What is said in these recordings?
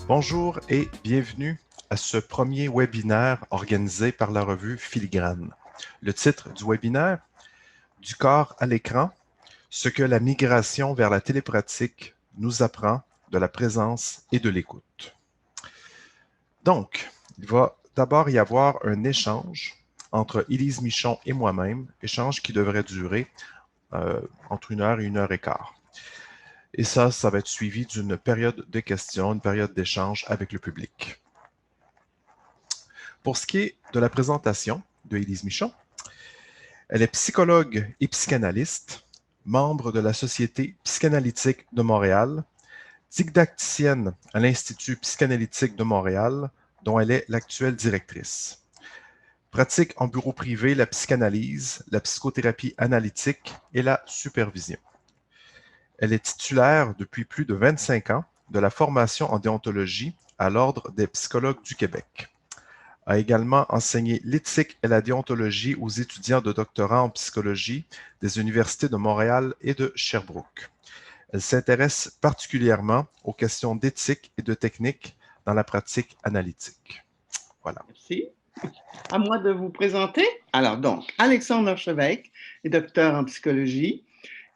Bonjour et bienvenue à ce premier webinaire organisé par la revue Filigrane. Le titre du webinaire, Du corps à l'écran, ce que la migration vers la télépratique nous apprend de la présence et de l'écoute. Donc, il va d'abord y avoir un échange entre Élise Michon et moi-même, échange qui devrait durer entre 1 heure et 1 heure et quart. Et ça va être suivi d'une période de questions, une période d'échange avec le public. Pour ce qui est de la présentation de Élise Michon, elle est psychologue et psychanalyste, membre de la Société psychanalytique de Montréal, didacticienne à l'Institut psychanalytique de Montréal, dont elle est l'actuelle directrice. Pratique en bureau privé la psychanalyse, la psychothérapie analytique et la supervision. Elle est titulaire depuis plus de 25 ans de la formation en déontologie à l'Ordre des psychologues du Québec. A également enseigné l'éthique et la déontologie aux étudiants de doctorat en psychologie des universités de Montréal et de Sherbrooke. Elle s'intéresse particulièrement aux questions d'éthique et de technique dans la pratique analytique. Voilà. Merci. À moi de vous présenter. Alors donc, Alexandre Archevêque est docteur en psychologie,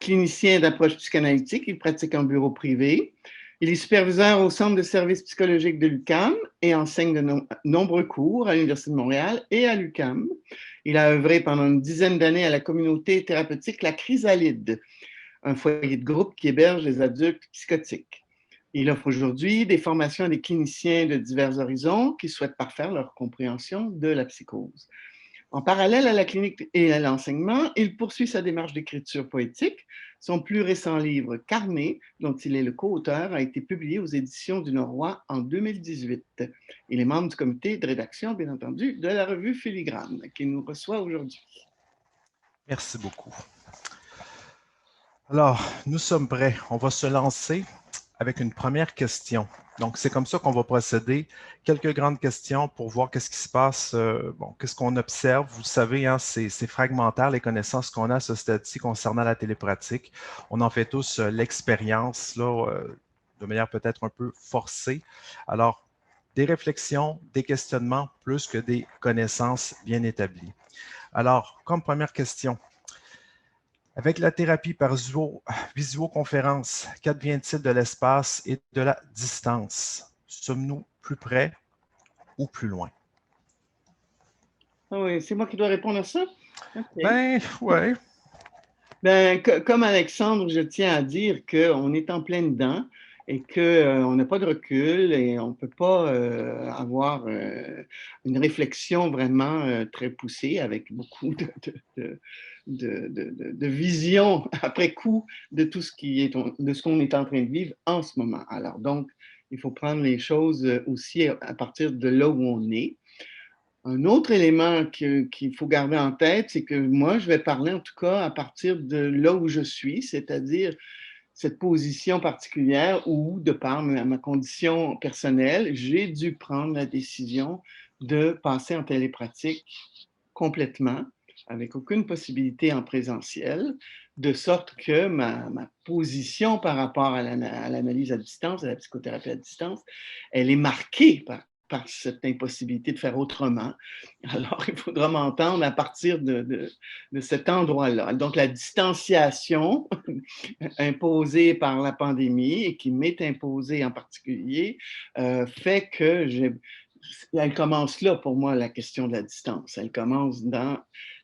clinicien d'approche psychanalytique, il pratique en bureau privé. Il est superviseur au Centre de services psychologiques de l'UQAM et enseigne de nombreux cours à l'Université de Montréal et à l'UQAM. Il a œuvré pendant une dizaine d'années à la communauté thérapeutique La Chrysalide, un foyer de groupe qui héberge les adultes psychotiques. Il offre aujourd'hui des formations à des cliniciens de divers horizons qui souhaitent parfaire leur compréhension de la psychose. En parallèle à la clinique et à l'enseignement, il poursuit sa démarche d'écriture poétique. Son plus récent livre, Carnet, dont il est le co-auteur, a été publié aux éditions du Noroît en 2018. Il est membre du comité de rédaction, bien entendu, de la revue Filigrane, qui nous reçoit aujourd'hui. Merci beaucoup. Alors, nous sommes prêts. On va se lancer avec une première question. Donc, c'est comme ça qu'on va procéder. Quelques grandes questions pour voir qu'est-ce qui se passe, qu'est-ce qu'on observe. Vous savez, hein, c'est fragmentaire, les connaissances qu'on a à ce stade-ci concernant la télépratique. On en fait tous l'expérience, de manière peut-être un peu forcée. Alors, des réflexions, des questionnements, plus que des connaissances bien établies. Alors, comme première question, avec la thérapie par visioconférence, qu'advient-il de l'espace et de la distance? Sommes-nous plus près ou plus loin? Ah oui, c'est moi qui dois répondre à ça? Okay. Ben, ouais. Ben, comme Alexandre, je tiens à dire qu'on est en plein dedans et qu'on n'a pas de recul et on ne peut pas avoir une réflexion vraiment très poussée avec beaucoup de vision après coup de tout ce de ce qu'on est en train de vivre en ce moment. Alors donc, il faut prendre les choses aussi à partir de là où on est. Un autre élément qu'il faut garder en tête, c'est que moi, je vais parler en tout cas à partir de là où je suis, c'est-à-dire cette position particulière où, de par ma condition personnelle, j'ai dû prendre la décision de passer en télépratique complètement, avec aucune possibilité en présentiel, de sorte que ma position par rapport à l'analyse à distance, à la psychothérapie à distance, elle est marquée par cette impossibilité de faire autrement. Alors, il faudra m'entendre à partir de cet endroit-là. Donc, la distanciation imposée par la pandémie et qui m'est imposée en particulier fait que elle commence là pour moi, la question de la distance. Elle commence dans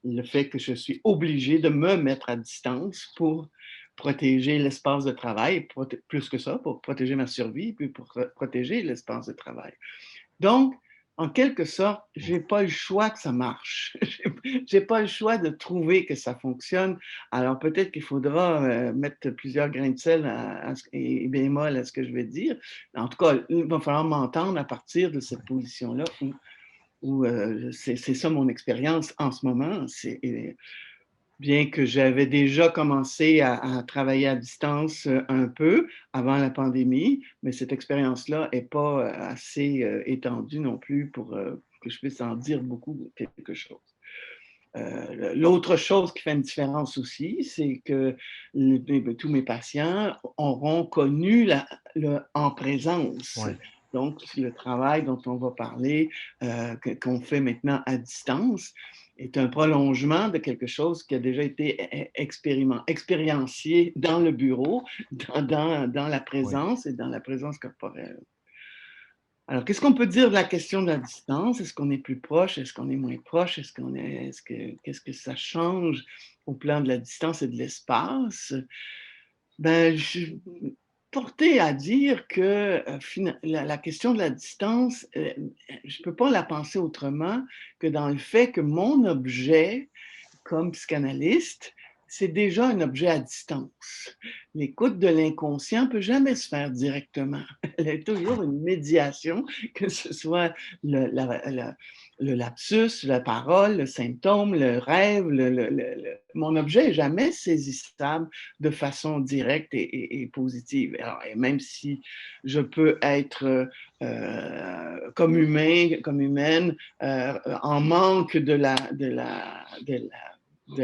le fait que je suis obligé de me mettre à distance pour protéger l'espace de travail, plus que ça, pour protéger ma survie, puis pour protéger l'espace de travail. Donc, en quelque sorte, je n'ai pas le choix que ça marche. Je n'ai pas le choix de trouver que ça fonctionne. Alors, peut-être qu'il faudra mettre plusieurs grains de sel et bémol à ce que je vais dire. En tout cas, il va falloir m'entendre à partir de cette position-là où c'est ça mon expérience en ce moment. Bien que j'avais déjà commencé à travailler à distance un peu avant la pandémie, mais cette expérience-là n'est pas assez étendue non plus pour que je puisse en dire beaucoup quelque chose. L'autre chose qui fait une différence aussi, c'est que tous mes patients auront connu en présence. Ouais. Donc, le travail dont on va parler, qu'on fait maintenant à distance, est un prolongement de quelque chose qui a déjà été expériencié dans le bureau, dans la Oui. présence et dans la présence corporelle. Alors, qu'est-ce qu'on peut dire de la question de la distance? Est-ce qu'on est plus proche? Est-ce qu'on est moins proche? Qu'est-ce que ça change au plan de la distance et de l'espace? Ben, je suis portée à dire que la question de la distance, je ne peux pas la penser autrement que dans le fait que mon objet comme psychanalyste, c'est déjà un objet à distance. L'écoute de l'inconscient ne peut jamais se faire directement. Elle est toujours une médiation, que ce soit le lapsus, la parole, le symptôme, le rêve. Mon objet n'est jamais saisissable de façon directe et positive. Alors, et même si je peux être comme humain, comme humaine, en manque de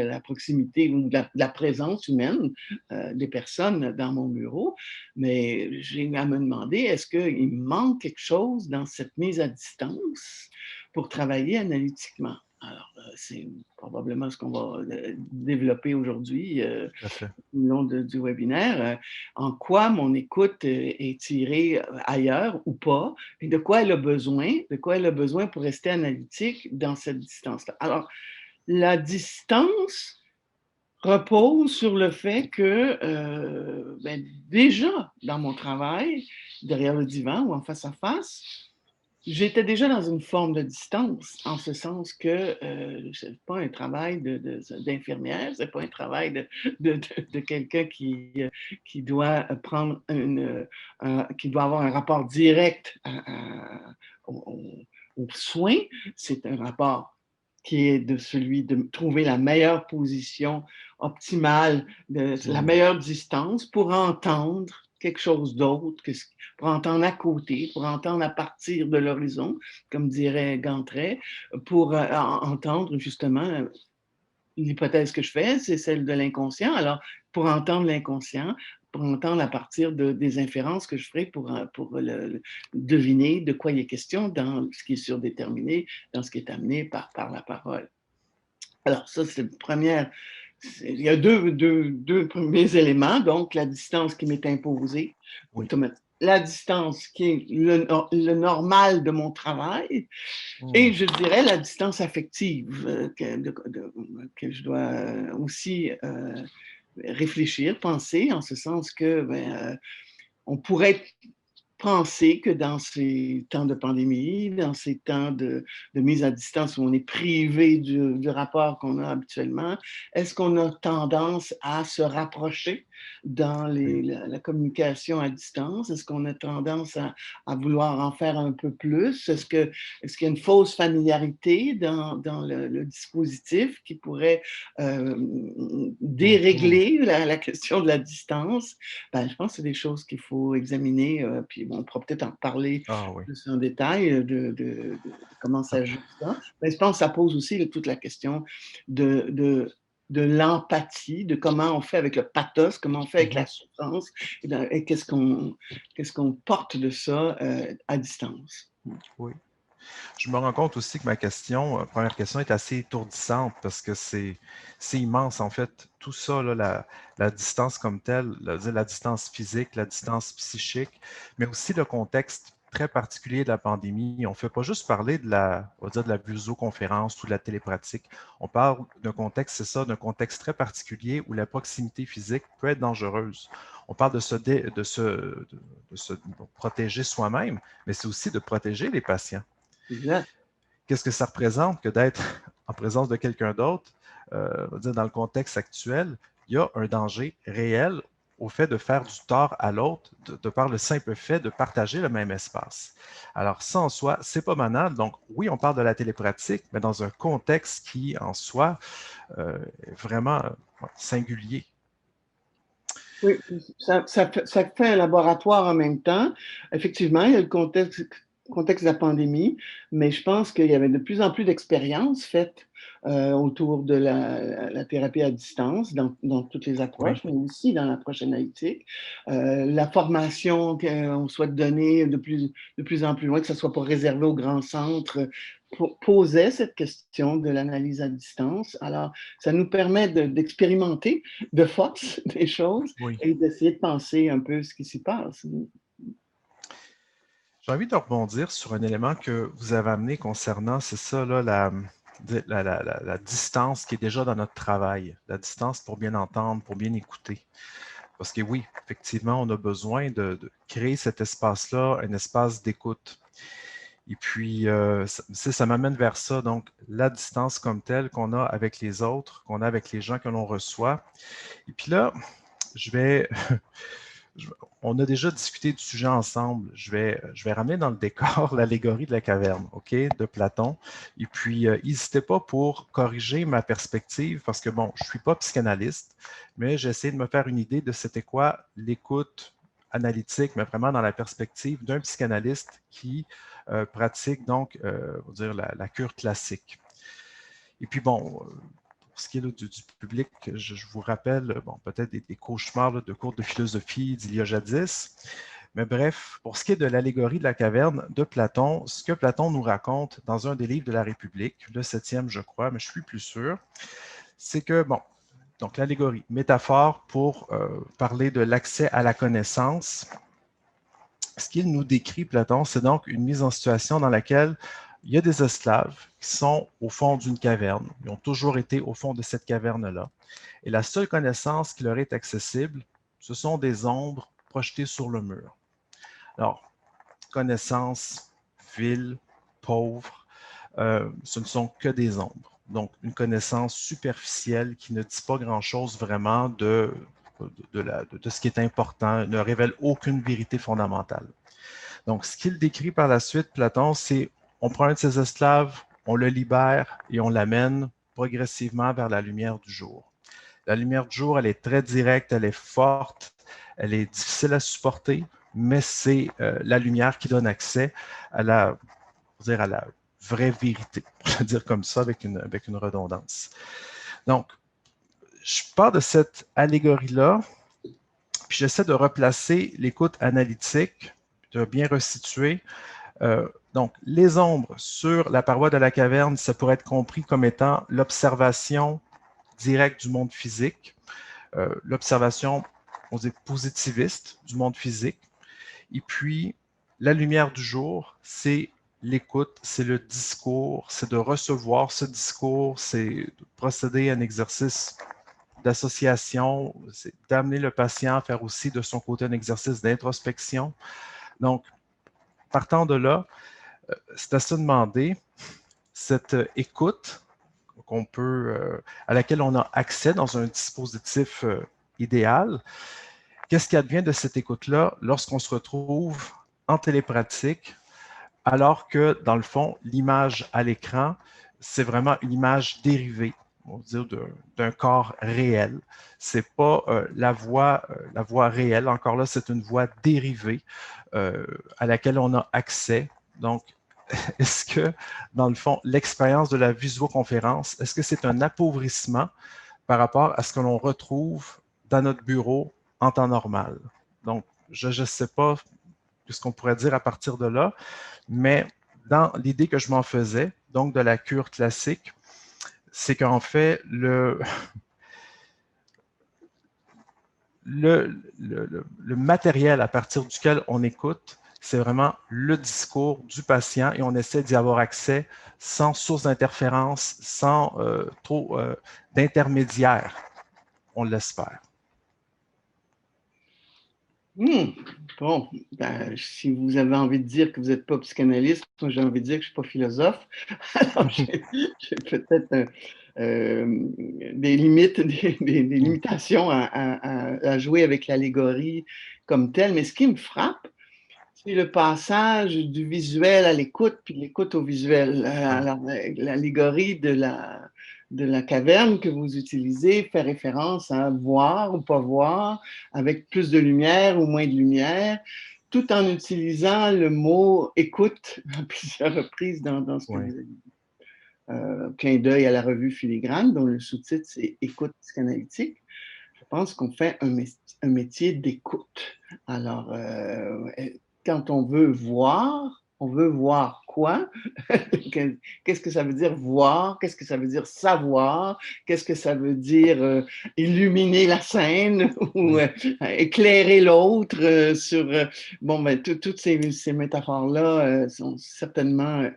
la proximité ou de la présence humaine des personnes dans mon bureau, mais j'ai à me demander, est-ce qu'il manque quelque chose dans cette mise à distance pour travailler analytiquement? Alors, c'est probablement ce qu'on va développer aujourd'hui Tout à fait. au long du webinaire. En quoi mon écoute est tirée ailleurs ou pas, et de quoi elle a besoin pour rester analytique dans cette distance-là. Alors, la distance repose sur le fait que, ben, déjà dans mon travail, derrière le divan ou en face à face, j'étais déjà dans une forme de distance, en ce sens que c'est pas un travail d'infirmière, c'est pas un travail de quelqu'un qui doit prendre qui doit avoir un rapport direct aux soins. C'est un rapport qui est de celui de trouver la meilleure position optimale, la Mhm. meilleure distance pour entendre quelque chose d'autre, pour entendre à côté, pour entendre à partir de l'horizon, comme dirait Gantret, pour entendre justement l'hypothèse que je fais, c'est celle de l'inconscient. Alors, pour entendre l'inconscient, pour entendre à partir des inférences que je ferai pour deviner de quoi il est question dans ce qui est surdéterminé, dans ce qui est amené par la parole. Alors, ça, c'est une première. Il y a deux premiers éléments. Donc, la distance qui m'est imposée, Oui. la distance qui est le normal de mon travail, et Mhm. je dirais la distance affective que je dois aussi réfléchir, penser, en ce sens que on pourrait penser que dans ces temps de pandémie, dans ces temps de mise à distance où on est privé du rapport qu'on a habituellement, est-ce qu'on a tendance à se rapprocher dans Oui. la communication à distance? Est-ce qu'on a tendance à vouloir en faire un peu plus? Est-ce qu'il y a une fausse familiarité dans le dispositif qui pourrait Mhm. dérégler la question de la distance? Ben, je pense que c'est des choses qu'il faut examiner, puis bon, on pourra peut-être en parler Ah oui. plus en détail de comment ça joue ça. Mais je pense que ça pose aussi toute la question de, de, de l'empathie, de comment on fait avec le pathos, comment on fait avec la Mhm. souffrance, et qu'est-ce qu'on porte de ça à distance. Oui. Je me rends compte aussi que ma question, première question, est assez étourdissante parce que c'est immense en fait. Tout ça, là, la distance comme telle, la distance physique, la distance psychique, mais aussi le contexte très particulier de la pandémie. On ne fait pas juste parler on va dire de la visioconférence ou de la télépratique. On parle d'un contexte, c'est ça, d'un contexte très particulier où la proximité physique peut être dangereuse. On parle de se protéger soi-même, mais c'est aussi de protéger les patients. Exact. Qu'est-ce que ça représente que d'être en présence de quelqu'un d'autre? Dans le contexte actuel, il y a un danger réel au fait de faire du tort à l'autre de par le simple fait de partager le même espace. Alors, ça en soi, c'est pas banal. Donc, oui, on parle de la télépratique, mais dans un contexte qui, en soi, est vraiment singulier. Oui, ça fait un laboratoire en même temps. Effectivement, il y a le contexte contexte de la pandémie, mais je pense qu'il y avait de plus en plus d'expériences faites autour de la thérapie à distance dans toutes les Oui. approches, mais aussi dans l'approche analytique. La formation qu'on souhaite donner de plus en plus loin, que ce soit pas réservé aux grands centres, posait cette question de l'analyse à distance. Alors, ça nous permet d'expérimenter de force des choses Oui. et d'essayer de penser un peu ce qui s'y passe. J'ai envie de rebondir sur un élément que vous avez amené concernant, c'est ça, là, la distance qui est déjà dans notre travail, la distance pour bien entendre, pour bien écouter. Parce que oui, effectivement, on a besoin de créer cet espace-là, un espace d'écoute. Et puis, ça m'amène vers ça, donc la distance comme telle qu'on a avec les autres, qu'on a avec les gens que l'on reçoit. Et puis là, je vais, on a déjà discuté du sujet ensemble. Je vais ramener dans le décor l'allégorie de la caverne, OK, de Platon. Et puis, n'hésitez pas pour corriger ma perspective, parce que, bon, je ne suis pas psychanalyste, mais j'essaie de me faire une idée de c'était quoi l'écoute analytique, mais vraiment dans la perspective d'un psychanalyste qui pratique donc, on va dire, la cure classique. Et puis, bon, pour ce qui est là, du public, je vous rappelle, bon, peut-être des cauchemars là, de cours de philosophie d'il y a jadis. Mais bref, pour ce qui est de l'allégorie de la caverne de Platon, ce que Platon nous raconte dans un des livres de la République, le 7e, je crois, mais je suis plus sûr, c'est que, bon, donc l'allégorie, métaphore pour parler de l'accès à la connaissance. Ce qu'il nous décrit, Platon, c'est donc une mise en situation dans laquelle il y a des esclaves qui sont au fond d'une caverne. Ils ont toujours été au fond de cette caverne-là. Et la seule connaissance qui leur est accessible, ce sont des ombres projetées sur le mur. Alors, connaissance, ville, pauvre, ce ne sont que des ombres. Donc, une connaissance superficielle qui ne dit pas grand-chose vraiment de ce qui est important, ne révèle aucune vérité fondamentale. Donc, ce qu'il décrit par la suite, Platon, c'est on prend un de ses esclaves, on le libère et on l'amène progressivement vers la lumière du jour. La lumière du jour, elle est très directe, elle est forte, elle est difficile à supporter, mais c'est la lumière qui donne accès à à la vraie vérité, pour le dire comme ça, avec une redondance. Donc, je pars de cette allégorie-là, puis j'essaie de replacer l'écoute analytique, de bien resituer. Donc, les ombres sur la paroi de la caverne, ça pourrait être compris comme étant l'observation directe du monde physique, l'observation, on dit positiviste du monde physique. Et puis, la lumière du jour, c'est l'écoute, c'est le discours, c'est de recevoir ce discours, c'est de procéder à un exercice d'association, c'est d'amener le patient à faire aussi de son côté un exercice d'introspection. Donc, partant de là, c'est à se demander, cette écoute qu'on peut, à laquelle on a accès dans un dispositif idéal, qu'est-ce qui advient de cette écoute-là lorsqu'on se retrouve en télépratique, alors que, dans le fond, l'image à l'écran, c'est vraiment une image dérivée, on va dire, d'un corps réel. Ce n'est pas la voix réelle. Encore là, c'est une voix dérivée à laquelle on a accès. Donc, est-ce que, dans le fond, l'expérience de la visioconférence, est-ce que c'est un appauvrissement par rapport à ce que l'on retrouve dans notre bureau en temps normal? Donc, je ne sais pas ce qu'on pourrait dire à partir de là, mais dans l'idée que je m'en faisais, donc de la cure classique, c'est qu'en fait, le matériel à partir duquel on écoute, c'est vraiment le discours du patient et on essaie d'y avoir accès sans source d'interférence, sans trop d'intermédiaires, on l'espère. Bon, ben, si vous avez envie de dire que vous n'êtes pas psychanalyste, moi j'ai envie de dire que je ne suis pas philosophe. Alors j'ai peut-être des limites, des limitations à jouer avec l'allégorie comme telle, mais ce qui me frappe, c'est le passage du visuel à l'écoute, puis de l'écoute au visuel. Alors, l'allégorie de la caverne que vous utilisez fait référence à voir ou pas voir, avec plus de lumière ou moins de lumière. tout en utilisant le mot écoute à plusieurs reprises dans ce que Oui. vous avez dit. Clin d'œil à la revue Filigrane, dont le sous-titre c'est Écoute psychanalytique. Je pense qu'on fait un métier d'écoute. Alors, quand on veut voir quoi? Qu'est-ce que ça veut dire voir? Qu'est-ce que ça veut dire savoir? Qu'est-ce que ça veut dire illuminer la scène ou Oui. éclairer l'autre sur... bon, ben, toutes ces métaphores-là sont certainement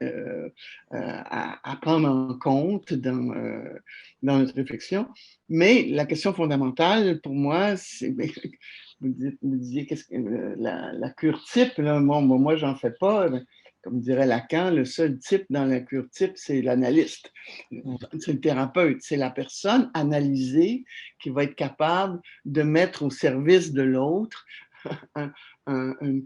à prendre en compte dans notre réflexion. Mais la question fondamentale pour moi, c'est, vous disiez qu'est-ce que la cure type, là, bon, moi, j'en fais pas. Comme dirait Lacan, le seul type dans la cure type, c'est l'analyste. C'est le thérapeute, c'est la personne analysée qui va être capable de mettre au service de l'autre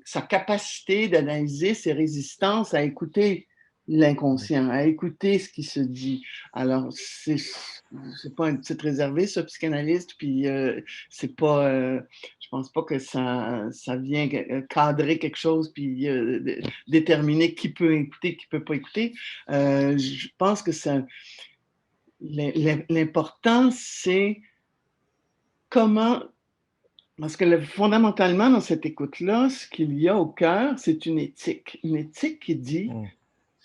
sa capacité d'analyser ses résistances à écouter l'inconscient, à écouter ce qui se dit. Alors, c'est pas un titre réservé, ce psychanalyste, puis c'est pas, je pense pas que ça vient cadrer quelque chose, puis déterminer qui peut écouter, qui peut pas écouter. Je pense que l'important, c'est comment. Parce que fondamentalement, dans cette écoute-là, ce qu'il y a au cœur, c'est une éthique. Une éthique qui dit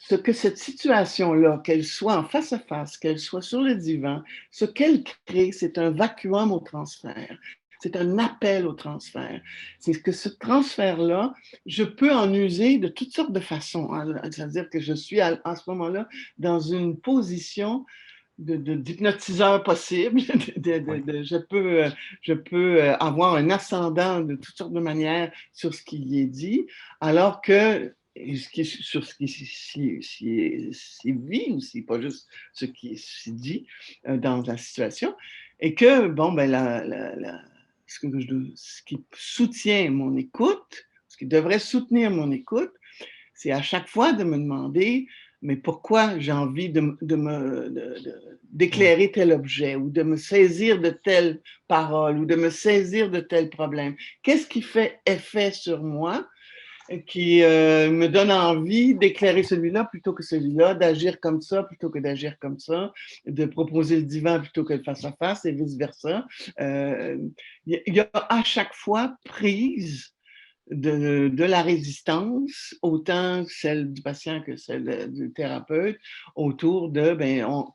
ce que cette situation-là, qu'elle soit en face à face, qu'elle soit sur le divan, ce qu'elle crée, c'est un vacuum au transfert. C'est un appel au transfert. C'est que ce transfert-là, je peux en user de toutes sortes de façons. C'est-à-dire que je suis à ce moment-là dans une position d'hypnotiseur possible. Je peux avoir un ascendant de toutes sortes de manières sur ce qui y est dit, alors que sur ce qui s'y vit aussi, pas juste ce qui s'y dit dans la situation, et que, bon, ben, ce qui soutient mon écoute, ce qui devrait soutenir mon écoute, c'est à chaque fois de me demander, mais pourquoi j'ai envie d'éclairer tel objet ou de me saisir de telle parole ou de me saisir de tel problème? Qu'est-ce qui fait effet sur moi qui me donne envie d'éclairer celui-là plutôt que celui-là, d'agir comme ça plutôt que d'agir comme ça, de proposer le divan plutôt que le face-à-face et vice-versa? Il y a à chaque fois prise de la résistance, autant celle du patient que celle du thérapeute, autour de,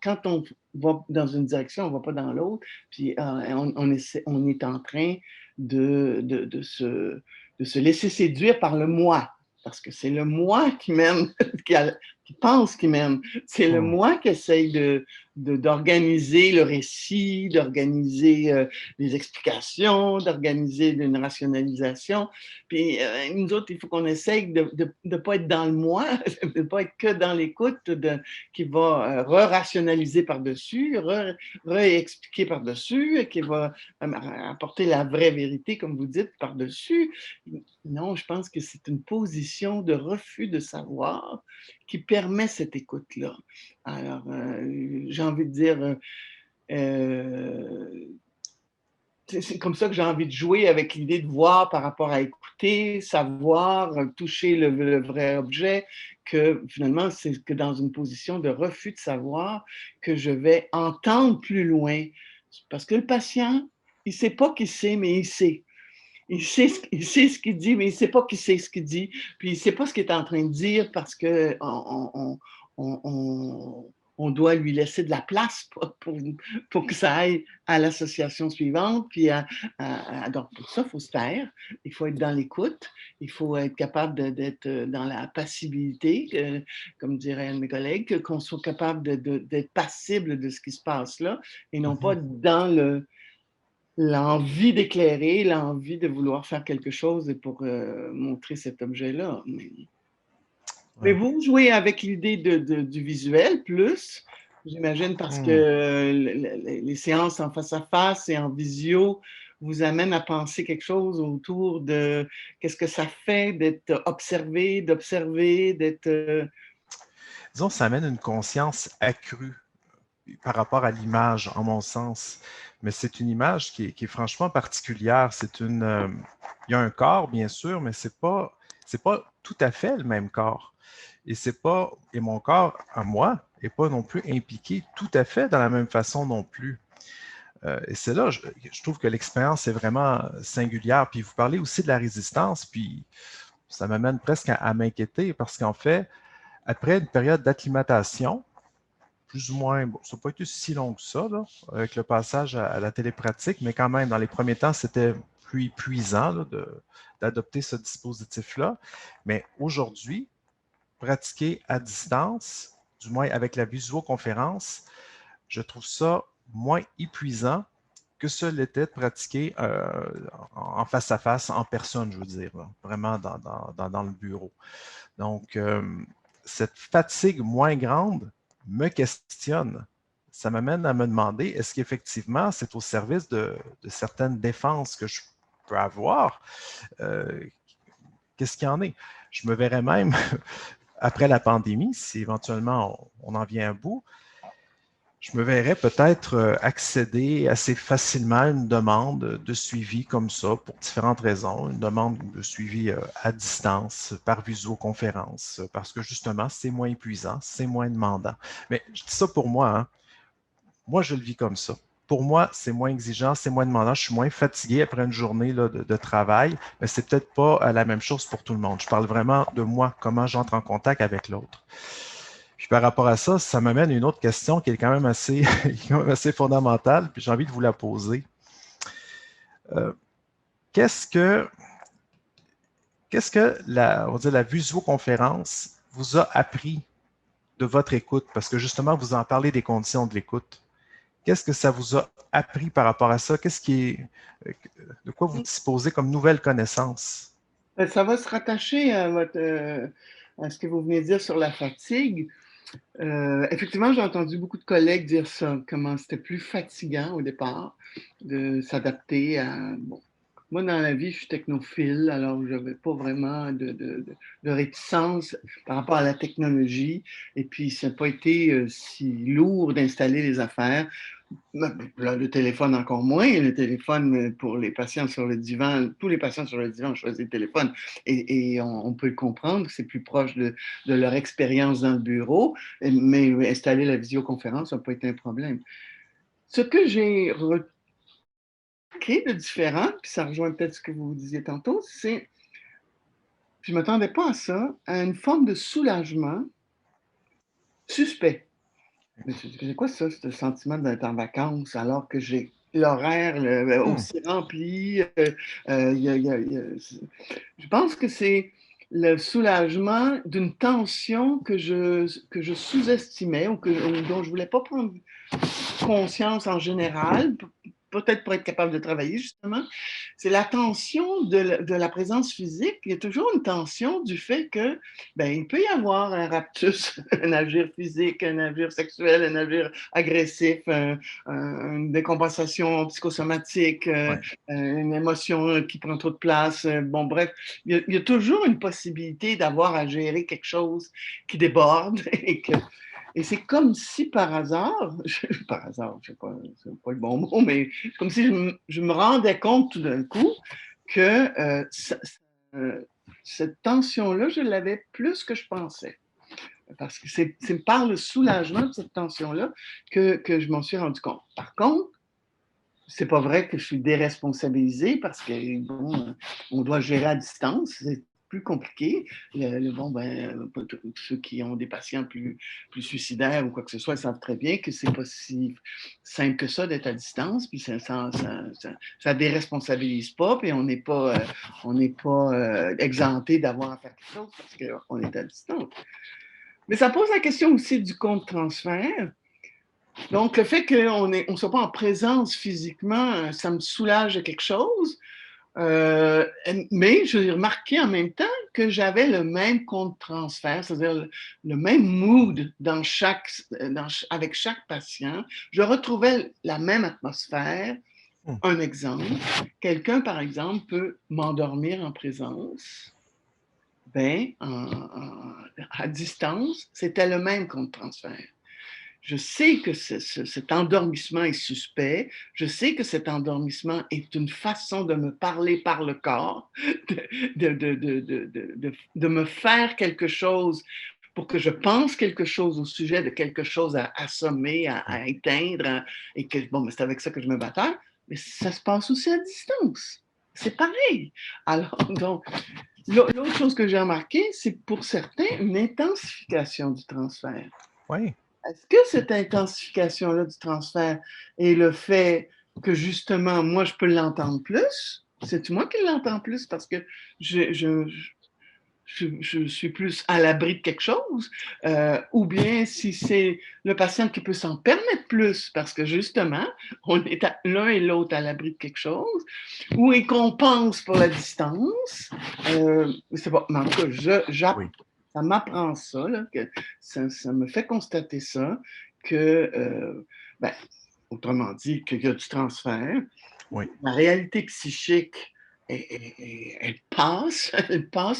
quand on va dans une direction, on ne va pas dans l'autre, puis on est en train de se laisser séduire par le moi, parce que c'est le moi qui mène, qui pense qu'il mène. C'est le moi qui essaye d'organiser le récit, d'organiser des explications, d'organiser une rationalisation. Puis nous autres, il faut qu'on essaye de ne pas être dans le moi, de ne pas être que dans l'écoute qui va re-rationaliser par-dessus, re-expliquer par-dessus, qui va apporter la vraie vérité, comme vous dites, par-dessus. Non, je pense que c'est une position de refus de savoir qui permet cette écoute-là. Alors, j'ai envie de dire, c'est comme ça que j'ai envie de jouer avec l'idée de voir par rapport à écouter, savoir, toucher le vrai objet, que finalement, c'est que dans une position de refus de savoir que je vais entendre plus loin. Parce que le patient, il ne sait pas qu'il sait, mais il sait. Il sait ce qu'il dit, mais il ne sait pas qu'il sait ce qu'il dit. Puis il ne sait pas ce qu'il est en train de dire parce qu'on doit lui laisser de la place pour que ça aille à l'association suivante. Puis donc, pour ça, il faut se taire. Il faut être dans l'écoute. Il faut être capable d'être dans la passibilité, comme diraient un de mes collègues, qu'on soit capable d'être passible de ce qui se passe là et non pas dans l'envie d'éclairer, l'envie de vouloir faire quelque chose pour montrer cet objet-là. Mais vous jouez avec l'idée du visuel plus, j'imagine, parce que les séances en face-à-face et en visio vous amènent à penser quelque chose autour de qu'est-ce que ça fait d'être observé, d'observer, d'être... Disons, ça amène une conscience accrue par rapport à l'image, en mon sens. Mais c'est une image qui est franchement particulière. Il y a un corps, bien sûr, mais c'est pas tout à fait le même corps. Et mon corps, à moi, n'est pas non plus impliqué tout à fait dans la même façon non plus. Et c'est là, je trouve que l'expérience est vraiment singulière. Puis vous parlez aussi de la résistance, puis ça m'amène presque à m'inquiéter parce qu'en fait, après une période d'acclimatation, plus ou moins, bon, ça n'a pas été si long que ça, là, avec le passage à la télépratique, mais quand même, dans les premiers temps, c'était plus épuisant là, d'adopter ce dispositif-là. Mais aujourd'hui, pratiquer à distance, du moins avec la visioconférence, je trouve ça moins épuisant que ce l'était de pratiquer en face à face, en personne, je veux dire, là, vraiment dans le bureau. Donc, cette fatigue moins grande me questionne. Ça m'amène à me demander, est-ce qu'effectivement c'est au service de certaines défenses que je peux avoir? Euh, Qu'est-ce qu'il y en est? Je me verrais même, après la pandémie, si éventuellement on en vient à bout, je me verrais peut-être accéder assez facilement à une demande de suivi comme ça pour différentes raisons, une demande de suivi à distance, par visioconférence, parce que justement, c'est moins épuisant, c'est moins demandant. Mais je dis ça pour moi, hein. Moi, je le vis comme ça. Pour moi, c'est moins exigeant, c'est moins demandant, je suis moins fatigué après une journée là, de travail, mais c'est peut-être pas la même chose pour tout le monde. Je parle vraiment de moi, comment j'entre en contact avec l'autre. Puis par rapport à ça, ça m'amène à une autre question qui est quand même assez, quand même assez fondamentale, puis j'ai envie de vous la poser. Euh, qu'est-ce que, qu'est-ce que on va dire, la visioconférence vous a appris de votre écoute? Parce que justement, vous en parlez des conditions de l'écoute. Qu'est-ce que ça vous a appris par rapport à ça? Qu'est-ce qui est, de quoi vous disposez comme nouvelle connaissance? Ça va se rattacher à ce que vous venez de dire sur la fatigue. Effectivement, j'ai entendu beaucoup de collègues dire ça, comment c'était plus fatigant au départ de s'adapter à... Bon, moi, dans la vie, je suis technophile, alors je n'avais pas vraiment de réticence par rapport à la technologie. Et puis, ça n'a pas été si lourd d'installer les affaires. Là, le téléphone encore moins. Le téléphone pour les patients sur le divan, tous les patients sur le divan ont choisi le téléphone et on peut le comprendre, c'est plus proche de leur expérience dans le bureau, mais installer la visioconférence n'a pas été un problème. Ce que j'ai remarqué de différent, puis ça rejoint peut-être ce que vous disiez tantôt, c'est, je ne m'attendais pas à ça, à une forme de soulagement suspect. Mais c'est quoi ça, ce sentiment d'être en vacances alors que j'ai l'horaire Hmm. aussi rempli? Je pense que c'est le soulagement d'une tension que je sous-estimais ou dont je ne voulais pas prendre conscience en général, peut-être pour être capable de travailler justement, c'est la tension de la présence physique. Il y a toujours une tension du fait que ben, il peut y avoir un raptus, un agir physique, un agir sexuel, un agir agressif, une décompensation psychosomatique, Ouais. une émotion qui prend trop de place. Bon, bref, il y a toujours une possibilité d'avoir à gérer quelque chose qui déborde et c'est comme si par hasard, par hasard, je sais pas, c'est pas le bon mot, mais comme si je me rendais compte tout d'un coup que cette tension-là, je l'avais plus que je pensais. Parce que c'est par le soulagement de cette tension-là que je m'en suis rendu compte. Par contre, c'est pas vrai que je suis déresponsabilisé parce que bon, on doit gérer à distance. C'est plus compliqué. Bon, ben, ceux qui ont des patients plus suicidaires ou quoi que ce soit, ils savent très bien que c'est pas si simple que ça d'être à distance. Puis ça déresponsabilise pas. Puis on n'est pas exempté d'avoir à faire quelque chose parce qu'on est à distance. Mais ça pose la question aussi du compte transfert. Donc, le fait qu'on ne soit pas en présence physiquement, ça me soulage de quelque chose. Mais j'ai remarqué en même temps que j'avais le même compte transfert, c'est-à-dire le même mood avec chaque patient. Je retrouvais la même atmosphère. Hmm. Un exemple, quelqu'un, par exemple, peut m'endormir en présence. Ben, à distance, c'était le même compte transfert. je sais que cet endormissement est suspect, je sais que cet endormissement est une façon de me parler par le corps, de me faire quelque chose pour que je pense quelque chose au sujet de quelque chose à assommer, à éteindre, et que, bon, c'est avec ça que je me bataille, mais ça se passe aussi à distance. C'est pareil. Alors, donc, l'autre chose que j'ai remarqué, c'est pour certains une intensification du transfert. Oui. Est-ce que cette intensification-là du transfert est le fait que justement, moi, je peux l'entendre plus? C'est moi qui l'entends plus parce que je suis plus à l'abri de quelque chose, ou bien si c'est le patient qui peut s'en permettre plus parce que justement, on est l'un et l'autre à l'abri de quelque chose, ou et qu'on pense pour la distance. C'est pas, mais en tout cas, Oui. ça m'apprend ça, là, que ça me fait constater ça, que, ben, autrement dit, qu'il y a du transfert. Oui. La réalité psychique, elle passe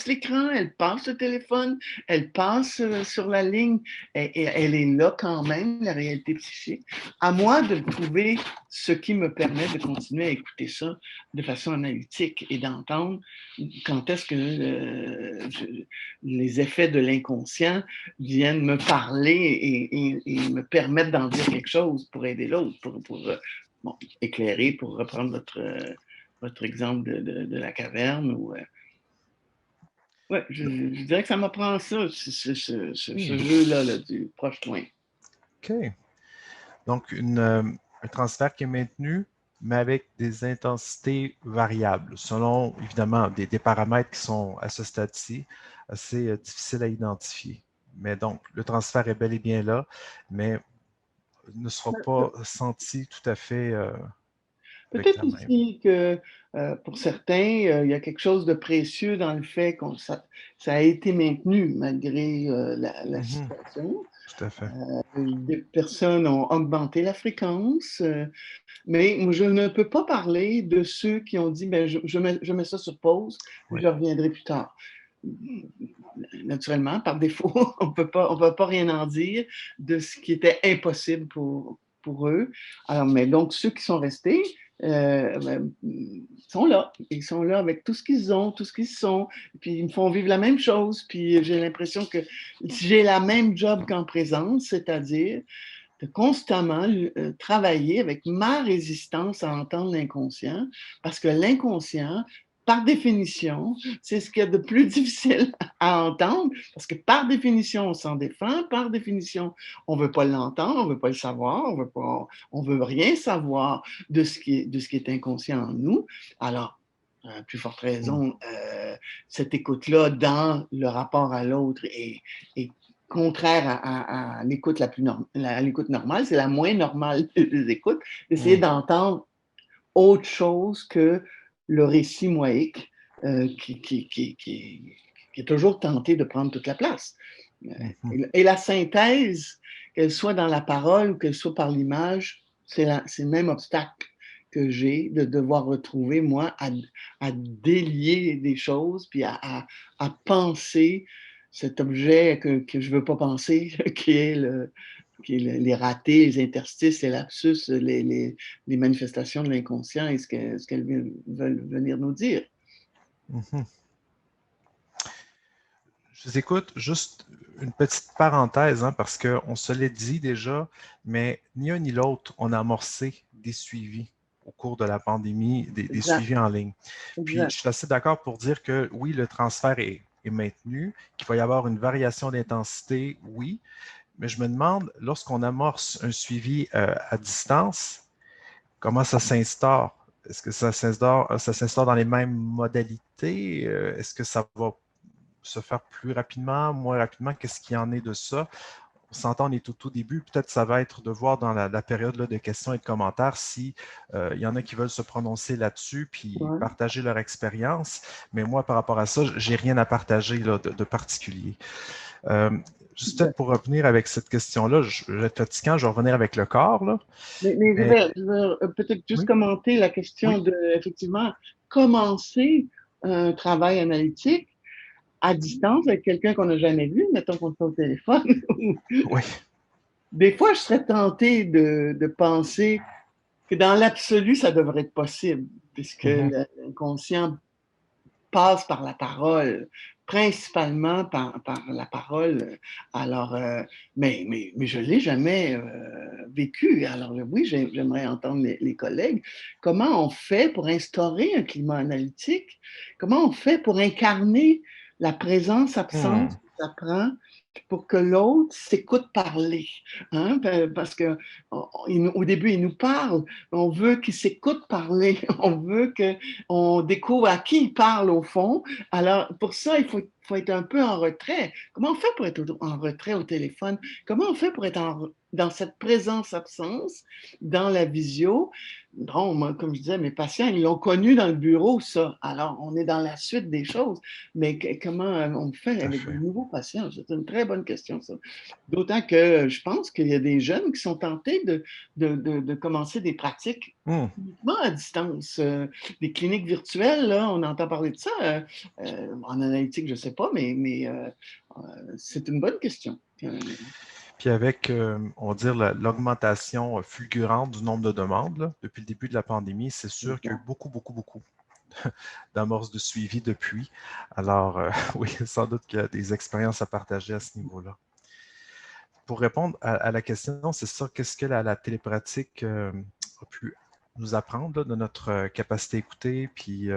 l'écran, elle passe le téléphone, elle passe sur la ligne, et elle est là quand même, la réalité psychique. À moi de trouver ce qui me permet de continuer à écouter ça de façon analytique et d'entendre quand est-ce que les effets de l'inconscient viennent me parler et me permettre d'en dire quelque chose pour aider l'autre, pour bon, éclairer, pour reprendre votre exemple de la caverne. Ouais, je dirais que ça m'apprend ça, ce jeu-là là, du proche-loin. OK. Donc, un transfert qui est maintenu, mais avec des intensités variables, selon, évidemment, des paramètres qui sont, à ce stade-ci, assez difficiles à identifier. Mais donc, le transfert est bel et bien là, mais ne sera pas senti tout à fait avec Peut-être la même. aussi que pour certains, il y a quelque chose de précieux dans le fait que ça a été maintenu malgré la Mhm. situation. Tout à fait. Des personnes ont augmenté la fréquence, mais je ne peux pas parler de ceux qui ont dit ben, je mets ça sur pause, Oui. je reviendrai plus tard. Naturellement, par défaut, on peut pas rien en dire de ce qui était impossible pour eux. Alors, mais donc, ceux qui sont restés, ben, sont là. Ils sont là avec tout ce qu'ils ont, tout ce qu'ils sont. Puis ils me font vivre la même chose. Puis j'ai l'impression que j'ai la même job qu'en présence, c'est-à-dire de constamment travailler avec ma résistance à entendre l'inconscient, parce que l'inconscient, par définition, c'est ce qu'il y a de plus difficile à entendre, parce que par définition, on s'en défend, par définition, on ne veut pas l'entendre, on ne veut pas le savoir, on veut rien savoir de ce qui est inconscient en nous. Alors, à plus forte raison, cette écoute-là dans le rapport à l'autre est contraire à l'écoute l'écoute normale, c'est la moins normale des écoutes, d'essayer d'entendre autre chose que le récit moïque qui est toujours tenté de prendre toute la place. Et la synthèse, qu'elle soit dans la parole ou qu'elle soit par l'image, c'est le même obstacle que j'ai de devoir retrouver, moi, à délier des choses, puis à penser cet objet que je ne veux pas penser, qui est les ratés, les interstices, les lapsus, les manifestations de l'inconscient et ce qu'elles veulent venir nous dire. Mhm. Je vous écoute, juste une petite parenthèse, hein, parce qu'on se l'est dit déjà, mais ni un ni l'autre, on a amorcé des suivis au cours de la pandémie, des Exact, suivis en ligne. Puis, je exact. suis assez d'accord pour dire que oui, le transfert est maintenu, qu'il va y avoir une variation d'intensité, oui, mais je me demande, lorsqu'on amorce un suivi à distance, comment ça s'instaure? Est-ce que ça s'instaure dans les mêmes modalités? Est-ce que ça va se faire plus rapidement, moins rapidement? Qu'est-ce qu'il y en est de ça? On s'entend, on est au tout début. Peut-être ça va être de voir dans la période là, de questions et de commentaires si il y en a qui veulent se prononcer là-dessus puis Ouais. partager leur expérience. Mais moi, par rapport à ça, j'ai rien à partager là, de particulier. Euh, Juste peut-être pour revenir avec cette question-là, je vais être fatiguant, je vais revenir avec le corps. Là. Mais Mais je vais peut-être juste oui, commenter la question oui, de, effectivement, commencer un travail analytique à distance avec quelqu'un qu'on n'a jamais vu, mettons qu'on est au téléphone, oui, des fois, je serais tenté de penser que dans l'absolu, ça devrait être possible, puisque l'inconscient passe par la parole, principalement par la parole. Alors, mais je ne l'ai jamais vécu. Alors, oui, j'aimerais entendre les collègues. Comment on fait pour instaurer un climat analytique? Comment on fait pour incarner la présence-absence que ça prend pour que l'autre s'écoute parler? Hein? Parce que au début, il nous parle, on veut qu'il s'écoute parler, on veut qu'on découvre à qui il parle au fond. Alors, pour ça, il faut être un peu en retrait. Comment on fait pour être en retrait au téléphone? Comment on fait pour être dans cette présence-absence, dans la visio? Bon, moi, comme je disais, mes patients, ils l'ont connu dans le bureau, ça. Alors, on est dans la suite des choses. Mais comment on fait avec de nouveaux patients? C'est une très bonne question, ça. D'autant que je pense qu'il y a des jeunes qui sont tentés de commencer des pratiques uniquement à distance. Des cliniques virtuelles, là, on entend parler de ça. En analytique, je ne sais pas, mais c'est une bonne question. Puis avec, on va dire, l'augmentation fulgurante du nombre de demandes là, depuis le début de la pandémie, c'est sûr qu'il y a eu beaucoup d'amorces de suivi depuis. Alors, oui, sans doute qu'il y a des expériences à partager à ce niveau-là. Pour répondre à la question, c'est ça, qu'est-ce que la télépratique a pu nous apprendre là, de notre capacité à écouter, puis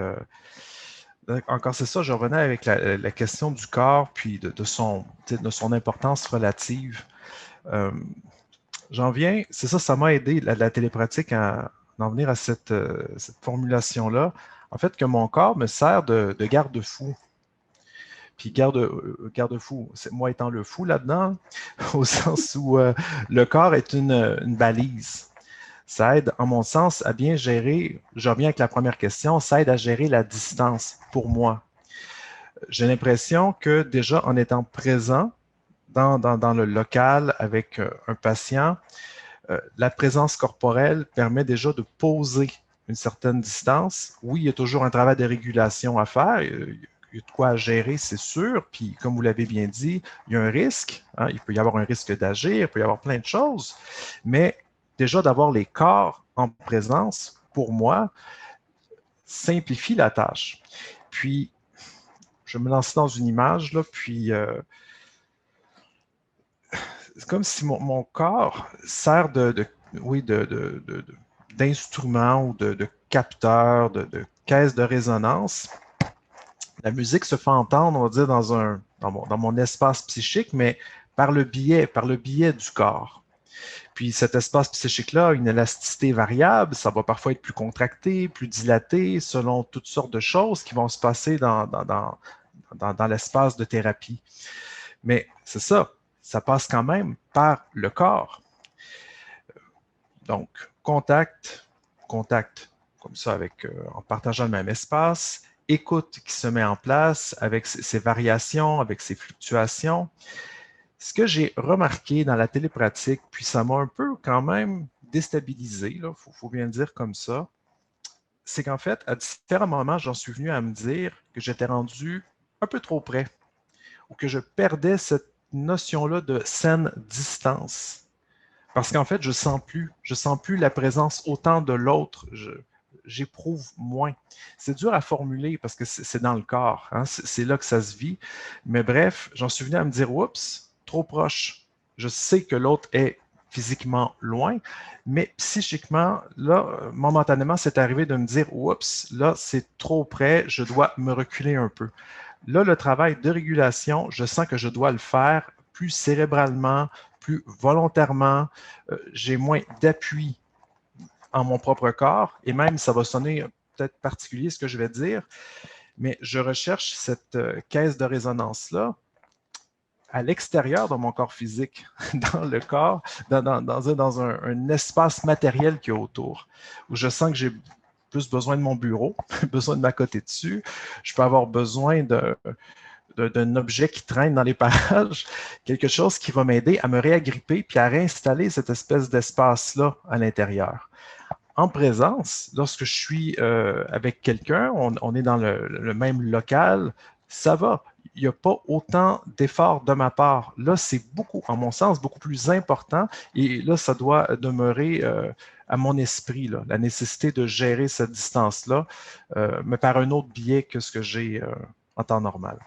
encore c'est ça, je revenais avec la question du corps, puis de son importance relative. J'en viens, c'est ça, ça m'a aidé, la télépratique, à en venir à cette formulation-là. En fait, que mon corps me sert de garde-fou. Puis garde-fou, moi étant le fou là-dedans, au sens où le corps est une balise. Ça aide, en mon sens, à bien gérer, je reviens avec la première question, ça aide à gérer la distance pour moi. J'ai l'impression que déjà en étant présent dans le local avec un patient, la présence corporelle permet déjà de poser une certaine distance. Oui, il y a toujours un travail de régulation à faire. Il y a de quoi à gérer, c'est sûr. Puis, comme vous l'avez bien dit, il y a un risque. Hein, il peut y avoir un risque d'agir, il peut y avoir plein de choses. Mais déjà, d'avoir les corps en présence, pour moi, simplifie la tâche. Puis, je me lance dans une image, là, puis c'est comme si mon corps sert d'instrument ou de capteur, de caisse de résonance. La musique se fait entendre, on va dire, dans mon espace psychique, mais par le biais du corps. Puis cet espace psychique-là a une élasticité variable, ça va parfois être plus contracté, plus dilaté, selon toutes sortes de choses qui vont se passer dans l'espace de thérapie. Mais c'est ça, ça passe quand même par le corps. Donc, contact, comme ça, en partageant le même espace, écoute qui se met en place avec ses variations, avec ses fluctuations. Ce que j'ai remarqué dans la télépratique, puis ça m'a un peu quand même déstabilisé, il faut bien le dire comme ça, c'est qu'en fait, à différents moments, j'en suis venu à me dire que j'étais rendu un peu trop près ou que je perdais cette notion-là de saine distance. Parce qu'en fait, je sens plus la présence autant de l'autre. J'éprouve moins. C'est dur à formuler parce que c'est dans le corps. Hein? C'est là que ça se vit. Mais bref, j'en suis venu à me dire, oups, trop proche. Je sais que l'autre est physiquement loin, mais psychiquement, là, momentanément, c'est arrivé de me dire, oups, là, c'est trop près, je dois me reculer un peu. Là, le travail de régulation, je sens que je dois le faire plus cérébralement, plus volontairement. J'ai moins d'appui en mon propre corps, et même, ça va sonner peut-être particulier ce que je vais dire, mais je recherche cette caisse de résonance-là à l'extérieur de mon corps physique, dans le corps, dans un espace matériel qui est autour, où je sens que j'ai plus besoin de mon bureau, besoin de m'accoter dessus, je peux avoir besoin d'un objet qui traîne dans les parages, quelque chose qui va m'aider à me réagripper puis à réinstaller cette espèce d'espace-là à l'intérieur. En présence, lorsque je suis avec quelqu'un, on est dans le même local, ça va. il n'y a pas autant d'efforts de ma part. Là, c'est beaucoup, en mon sens, beaucoup plus important. Et là, ça doit demeurer à mon esprit, là, la nécessité de gérer cette distance-là, mais par un autre biais que ce que j'ai en temps normal.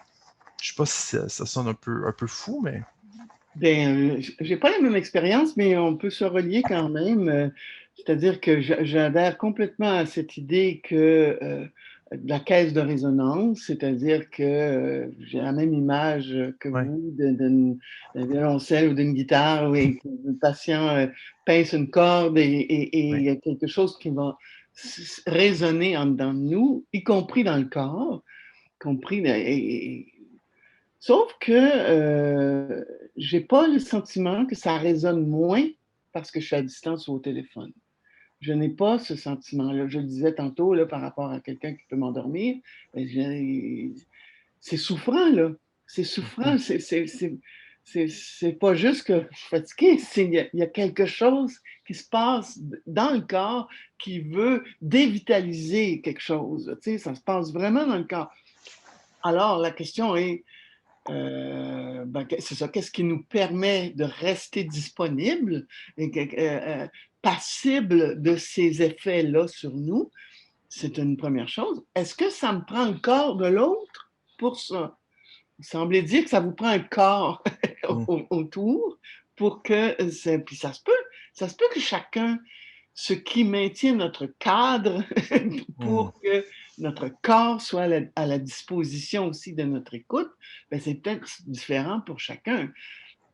Je ne sais pas si ça sonne un peu fou, mais... Ben, j'ai pas la même expérience, mais on peut se relier quand même. C'est-à-dire que j'adhère complètement à cette idée que de la caisse de résonance, c'est-à-dire que j'ai la même image que Ouais. vous d'un violoncelle ou d'une guitare, où le patient pince une corde et il Oui. y a quelque chose qui va résonner en dedans de nous, y compris dans le corps, compris sauf que j'ai pas le sentiment que ça résonne moins parce que je suis à distance ou au téléphone. Je n'ai pas ce sentiment-là. Je le disais tantôt là, par rapport à quelqu'un qui peut m'endormir. C'est souffrant, là. C'est souffrant. C'est pas juste que je suis fatiguée. Il y a quelque chose qui se passe dans le corps qui veut dévitaliser quelque chose. Tu sais, ça se passe vraiment dans le corps. Alors, la question est, c'est ça, qu'est-ce qui nous permet de rester disponible, passible de ces effets-là sur nous? C'est une première chose. Est-ce que ça me prend le corps de l'autre pour ça? Vous semblez dire que ça vous prend un corps Mm. autour pour que... Puis ça se peut que chacun, ce qui maintient notre cadre Mm. pour que notre corps soit à la disposition aussi de notre écoute, ben c'est peut-être différent pour chacun.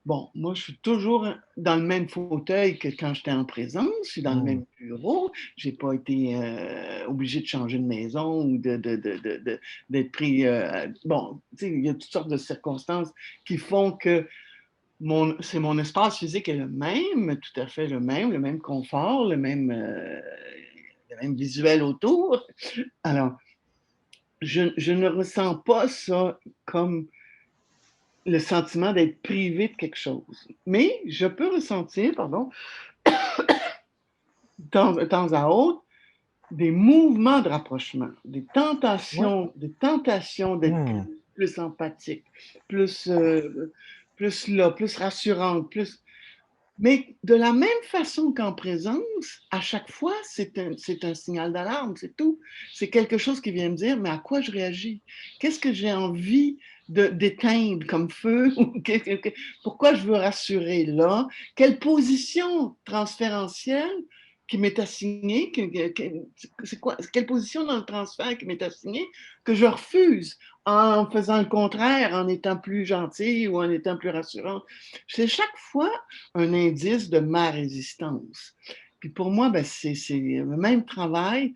Bon, moi, je suis toujours dans le même fauteuil que quand j'étais en présence, je suis dans le Mm. même bureau, je n'ai pas été obligé de changer de maison ou d'être pris. Bon, tu sais, il y a toutes sortes de circonstances qui font que c'est mon espace physique est le même, tout à fait le même confort, le même visuel autour. Alors, je ne ressens pas ça comme le sentiment d'être privé de quelque chose. Mais je peux ressentir, pardon, de temps à autre, des mouvements de rapprochement, Ouais. des tentations d'être Mm. plus empathique, plus, plus là, plus rassurante, plus. Mais de la même façon qu'en présence, à chaque fois, c'est un signal d'alarme, c'est tout. C'est quelque chose qui vient me dire, mais à quoi je réagis? Qu'est-ce que j'ai envie d'éteindre comme feu? Pourquoi je veux rassurer là? Quelle position transférentielle qui m'est assignée? C'est quoi? Quelle position dans le transfert qui m'est assignée que je refuse en faisant le contraire, en étant plus gentil ou en étant plus rassurante? C'est chaque fois un indice de ma résistance. Puis pour moi, ben, c'est le même travail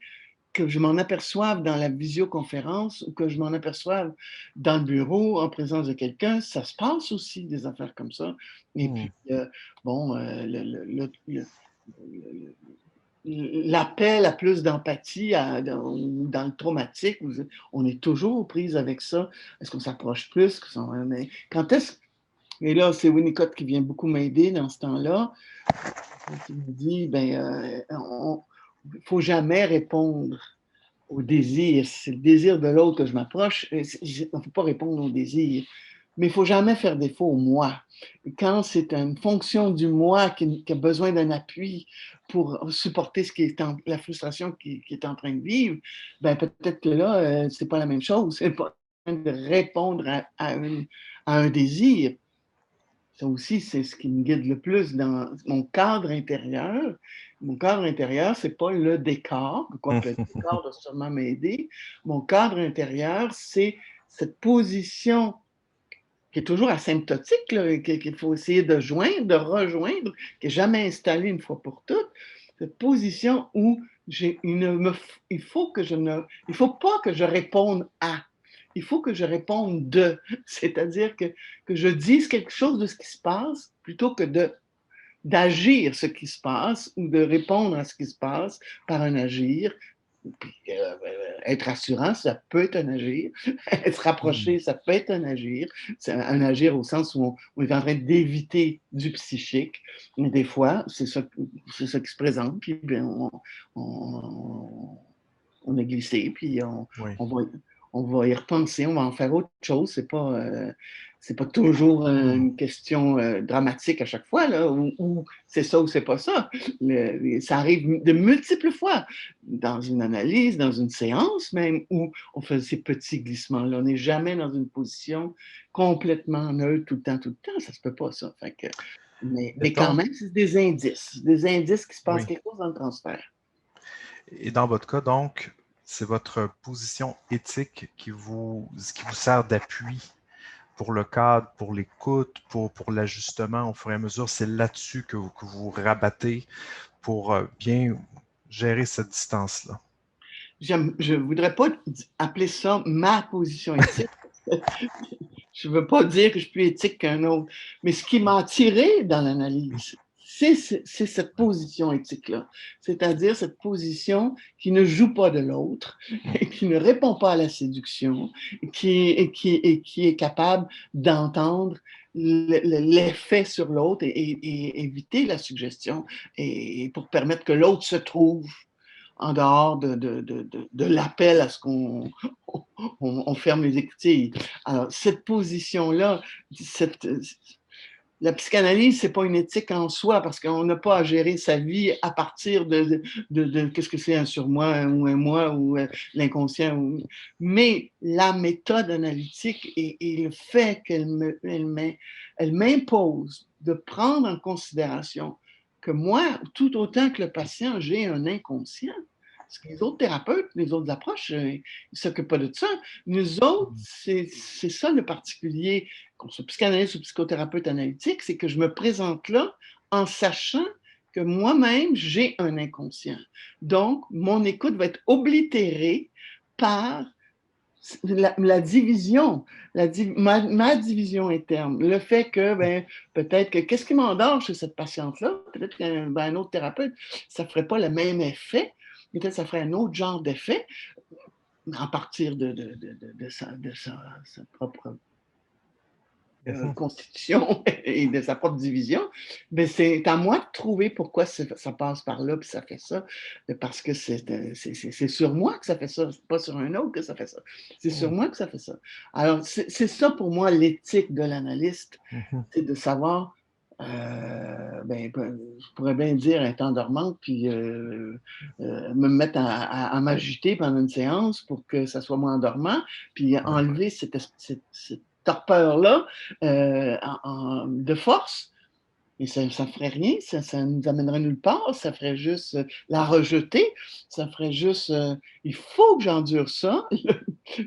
que je m'en aperçoive dans la visioconférence ou que je m'en aperçoive dans le bureau en présence de quelqu'un, ça se passe aussi des affaires comme ça. Et Mm. puis, bon, l'appel à plus d'empathie dans le traumatique, on est toujours aux prises avec ça. Est-ce qu'on s'approche plus? Mais quand est-ce et là, c'est Winnicott qui vient beaucoup m'aider dans ce temps-là. Qui me dit, ben, il ne faut jamais répondre au désir. C'est le désir de l'autre que je m'approche. Il ne faut pas répondre au désir. Mais il ne faut jamais faire défaut au moi. Et quand c'est une fonction du moi qui a besoin d'un appui pour supporter la frustration qui est en train de vivre, ben peut-être que là, ce n'est pas la même chose. C'est pas de répondre à un désir. Ça aussi, c'est ce qui me guide le plus dans mon cadre intérieur. Mon cadre intérieur, c'est pas le décor, quoique le décor doit sûrement m'aider. Mon cadre intérieur, c'est cette position qui est toujours asymptotique, qu'il faut essayer de joindre, de rejoindre, qui n'est jamais installée une fois pour toutes. Cette position où il faut pas que je réponde à. Il faut que je réponde de. C'est-à-dire que je dise quelque chose de ce qui se passe plutôt que d'agir ce qui se passe ou de répondre à ce qui se passe par un agir. Puis, être rassurant, ça peut être un agir. Se Mm. rapprocher, ça peut être un agir. C'est un agir au sens où on est en train d'éviter du psychique. Mais des fois, c'est ça qui se présente. Puis bien, on a glissé, puis Oui. on va, on va y repenser, on va en faire autre chose. C'est pas toujours une question dramatique à chaque fois, là, où c'est ça ou c'est pas ça. Ça arrive de multiples fois dans une analyse, dans une séance même, où on fait ces petits glissements-là. On n'est jamais dans une position complètement neutre tout le temps, tout le temps. Ça se peut pas, ça. Fait que, mais quand Donc, même, c'est des indices qui se passe oui. quelque chose dans le transfert. Et dans votre cas, donc, c'est votre position éthique qui vous sert d'appui pour le cadre, pour l'écoute, pour l'ajustement au fur et à mesure. C'est là-dessus que vous rabattez pour bien gérer cette distance-là. Je ne voudrais pas appeler ça ma position éthique. Je ne veux pas dire que je suis plus éthique qu'un autre. Mais ce qui m'a attiré dans l'analyse, c'est cette position éthique-là. C'est-à-dire cette position qui ne joue pas de l'autre, qui ne répond pas à la séduction, qui est capable d'entendre l'effet sur l'autre et éviter la suggestion et pour permettre que l'autre se trouve en dehors de l'appel à ce qu'on on ferme les écoutilles. Alors, cette position-là, la psychanalyse, ce n'est pas une éthique en soi parce qu'on n'a pas à gérer sa vie à partir de qu'est-ce que c'est un surmoi ou un moi ou l'inconscient. Mais la méthode analytique et le fait elle m'impose de prendre en considération que moi, tout autant que le patient, j'ai un inconscient. Parce que les autres thérapeutes, les autres approches, ils ne s'occupent pas de ça. Nous autres, c'est ça le particulier, qu'on soit psychanalyste ou psychothérapeute analytique, c'est que je me présente là en sachant que moi-même, j'ai un inconscient. Donc, mon écoute va être oblitérée par la division, ma division interne, le fait que peut-être que qu'est-ce qui m'endort chez cette patiente-là, peut-être qu'un autre thérapeute, ça ne ferait pas le même effet, peut-être que ça ferait un autre genre d'effet, à partir de sa propre constitution et de sa propre division, mais c'est à moi de trouver pourquoi ça passe par là, puis ça fait ça, parce que c'est sur moi que ça fait ça, c'est pas sur un autre que ça fait ça, c'est sur moi que ça fait ça. Alors, c'est ça pour moi l'éthique de l'analyste, c'est de savoir, je pourrais bien dire être endormante, puis me mettre à m'agiter pendant une séance pour que ça soit moins endormant, puis enlever cette torpeur-là de force, et ça ne ferait rien, ça nous amènerait nulle part, ça ferait juste la rejeter, ça ferait juste, il faut que j'endure ça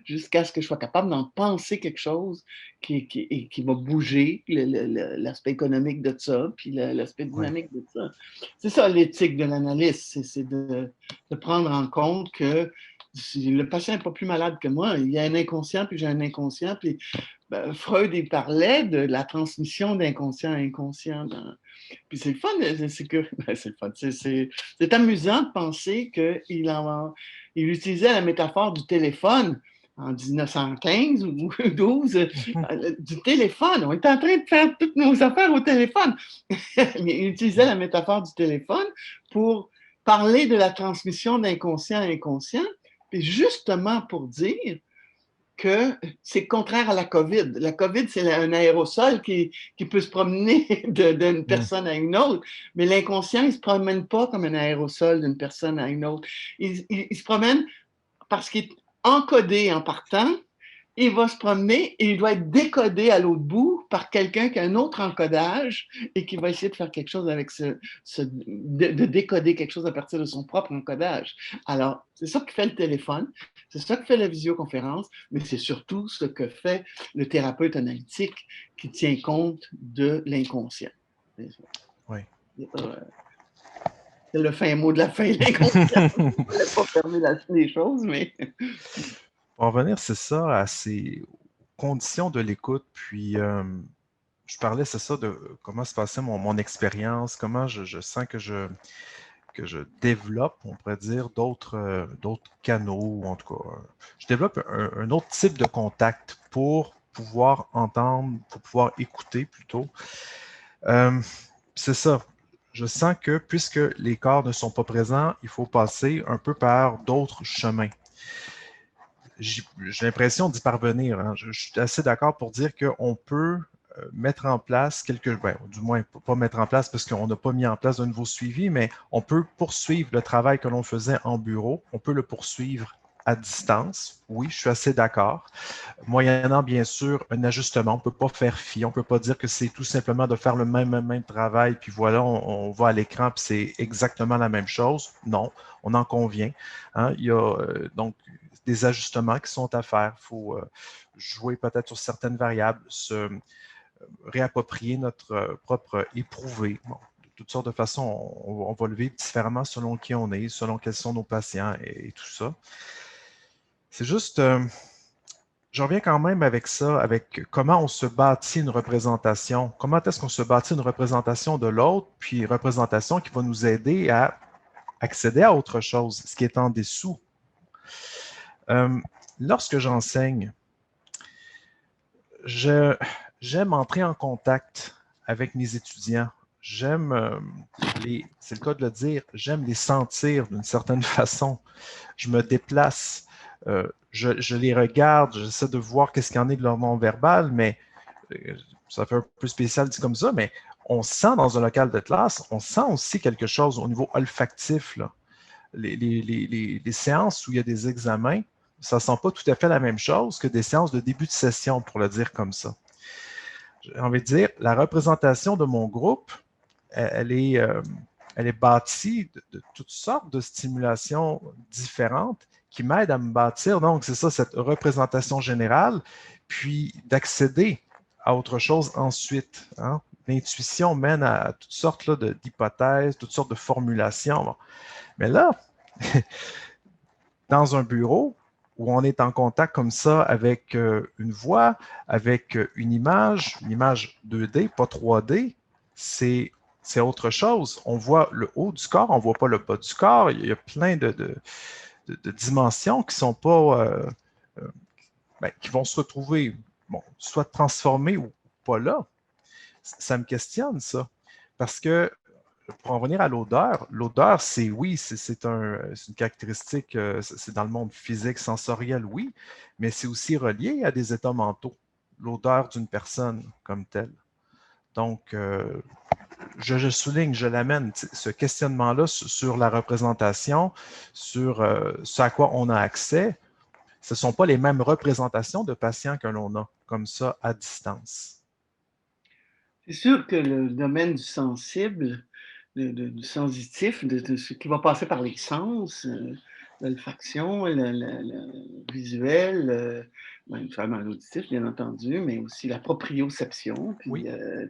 jusqu'à ce que je sois capable d'en penser quelque chose qui va bouger l'aspect économique de ça, puis l'aspect dynamique de ça. C'est ça l'éthique de l'analyse, c'est de prendre en compte que si le patient n'est pas plus malade que moi, il y a un inconscient, puis j'ai un inconscient, puis Freud, il parlait de la transmission d'inconscient à inconscient. Puis c'est le fun, c'est amusant de penser qu'il utilisait la métaphore du téléphone en 1915 ou 12, du téléphone. On est en train de faire toutes nos affaires au téléphone. Il utilisait la métaphore du téléphone pour parler de la transmission d'inconscient à inconscient, puis justement pour dire que c'est contraire à la COVID. La COVID, c'est un aérosol qui peut se promener d'une personne à une autre, mais l'inconscient, il ne se promène pas comme un aérosol d'une personne à une autre. Il se promène parce qu'il est encodé en partant, il va se promener et il doit être décodé à l'autre bout par quelqu'un qui a un autre encodage et qui va essayer de faire quelque chose avec de décoder quelque chose à partir de son propre encodage. Alors, c'est ça que fait le téléphone, c'est ça que fait la visioconférence, mais c'est surtout ce que fait le thérapeute analytique qui tient compte de l'inconscient. Oui. C'est le fin mot de la fin, l'inconscient. Je ne voulais pas fermer les choses, mais... Pour en revenir, c'est ça, à ces conditions de l'écoute, puis je parlais, c'est ça, de comment se passait mon expérience, comment je sens que je développe, on pourrait dire, d'autres canaux, ou en tout cas, je développe un autre type de contact pour pouvoir entendre, pour pouvoir écouter plutôt. C'est ça. Je sens que puisque les corps ne sont pas présents, il faut passer un peu par d'autres chemins. j'ai l'impression d'y parvenir. Hein. Je suis assez d'accord pour dire qu'on peut mettre en place du moins pas mettre en place parce qu'on n'a pas mis en place de nouveau suivi, mais on peut poursuivre le travail que l'on faisait en bureau, on peut le poursuivre à distance. Oui, je suis assez d'accord. Moyennant, bien sûr, un ajustement. On ne peut pas faire fi. On ne peut pas dire que c'est tout simplement de faire le même travail, puis voilà, on va à l'écran, puis c'est exactement la même chose. Non, on en convient. Hein? Il y a donc des ajustements qui sont à faire. Il faut jouer peut-être sur certaines variables, se réapproprier notre propre éprouvé. Bon, de toutes sortes de façons, on va le vivre différemment selon qui on est, selon quels sont nos patients et tout ça. C'est juste, je reviens quand même avec ça, avec comment on se bâtit une représentation. Comment est-ce qu'on se bâtit une représentation de l'autre, puis une représentation qui va nous aider à accéder à autre chose, ce qui est en dessous. Lorsque j'enseigne, j'aime entrer en contact avec mes étudiants. J'aime c'est le cas de le dire, j'aime les sentir d'une certaine façon. Je me déplace, je les regarde, j'essaie de voir qu'est-ce qu'il y en est de leur non-verbal, mais ça fait un peu spécial dit comme ça, mais on sent dans un local de classe, on sent aussi quelque chose au niveau olfactif. Là. Les séances où il y a des examens, ça ne sent pas tout à fait la même chose que des séances de début de session, pour le dire comme ça. J'ai envie de dire, la représentation de mon groupe, elle est bâtie de toutes sortes de stimulations différentes qui m'aident à me bâtir. Donc, c'est ça, cette représentation générale, puis d'accéder à autre chose ensuite. Hein. L'intuition mène à toutes sortes d'hypothèses, toutes sortes de formulations. Bon. Mais là, dans un bureau où on est en contact comme ça avec une voix, avec une image 2D, pas 3D, c'est autre chose. On voit le haut du corps, on ne voit pas le bas du corps. Il y a plein de dimensions qui sont pas, qui vont se retrouver, bon, soit transformées ou pas là. Ça me questionne, ça. Parce que pour en revenir à l'odeur, c'est oui, c'est une caractéristique, c'est dans le monde physique, sensoriel, oui, mais c'est aussi relié à des états mentaux, l'odeur d'une personne comme telle. Donc, je souligne, je l'amène, ce questionnement-là sur la représentation, sur ce à quoi on a accès, ce ne sont pas les mêmes représentations de patients que l'on a, comme ça, à distance. C'est sûr que le domaine du sensible, du sensitif, de ce qui va passer par les sens, l'olfaction, le visuel, naturellement l'auditif, bien entendu, mais aussi la proprioception, puis Oui. euh,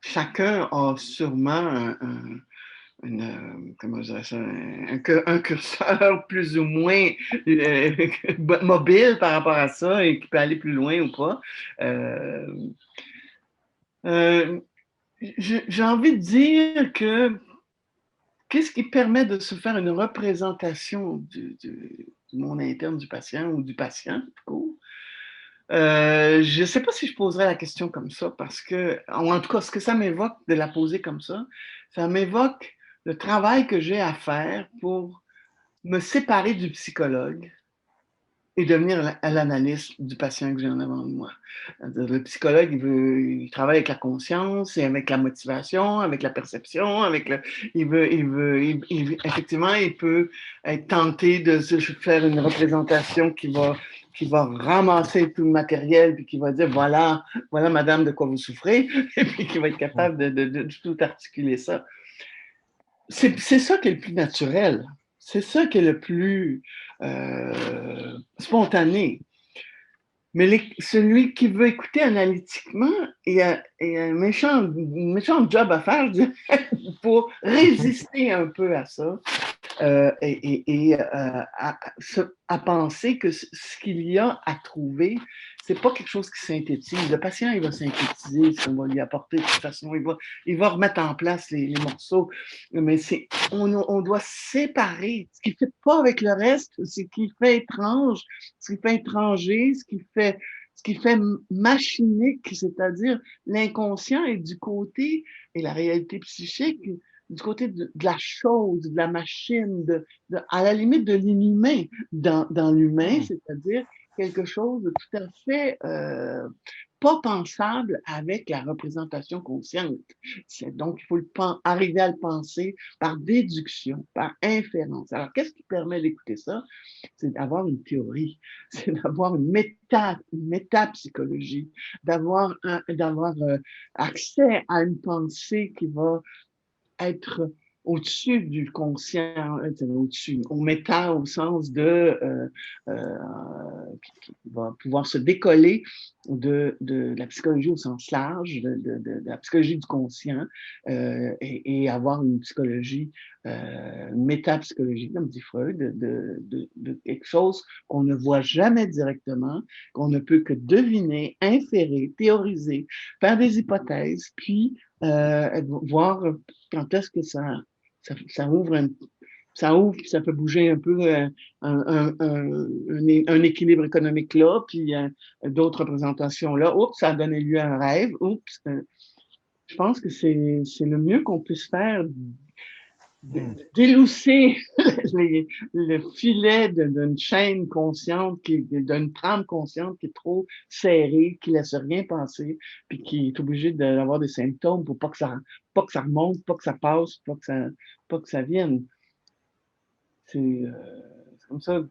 chacun a sûrement comment je dirais ça, un curseur plus ou moins mobile par rapport à ça et qui peut aller plus loin ou pas. J'ai envie de dire que qu'est-ce qui permet de se faire une représentation du monde interne du patient ou du patient, tout court? Je ne sais pas si je poserais la question comme ça parce que, ou en tout cas, ce que ça m'évoque de la poser comme ça m'évoque le travail que j'ai à faire pour me séparer du psychologue et devenir à l'analyste du patient que j'ai en avant de moi. Le psychologue, il travaille avec la conscience et avec la motivation, avec la perception, effectivement, il peut être tenté de se faire une représentation qui va ramasser tout le matériel puis qui va dire voilà madame de quoi vous souffrez et puis qui va être capable de tout articuler ça. C'est ça qui est le plus naturel. C'est ça qui est le plus spontané. Mais celui qui veut écouter analytiquement, il a un méchant job à faire, je dirais, pour résister un peu à ça à penser que ce qu'il y a à trouver, c'est pas quelque chose qui synthétise. Le patient, il va synthétiser ce qu'on va lui apporter de toute façon. Il va remettre en place les morceaux. Mais on doit séparer ce qu'il fait pas avec le reste, ce qui fait étrange, ce qui fait étranger, ce qui fait machinique, c'est-à-dire l'inconscient est du côté et la réalité psychique du côté de la chose, de la machine, à la limite de l'inhumain dans l'humain, c'est-à-dire quelque chose de tout à fait pas pensable avec la représentation consciente. Donc, il faut arriver à le penser par déduction, par inférence. Alors, qu'est-ce qui permet d'écouter ça? C'est d'avoir une théorie, c'est d'avoir une métapsychologie, d'avoir accès à une pensée qui va être au-dessus du conscient, au-dessus, au méta au sens de qui va pouvoir se décoller de la psychologie au sens large, de la psychologie du conscient et avoir une psychologie, métapsychologie, comme dit Freud, de quelque chose qu'on ne voit jamais directement, qu'on ne peut que deviner, inférer, théoriser, faire des hypothèses, puis voir quand est-ce que ça ouvre ça ouvre, puis ça fait bouger un peu un équilibre économique là, puis d'autres représentations là. Oups, ça a donné lieu à un rêve. Oups, je pense que c'est le mieux qu'on puisse faire, d'élousser le filet d'une chaîne consciente, d'une trame consciente qui est trop serrée, qui laisse rien passer, puis qui est obligée d'avoir des symptômes pour pas que ça remonte, pas que ça passe, pas que ça vienne. C'est comme ça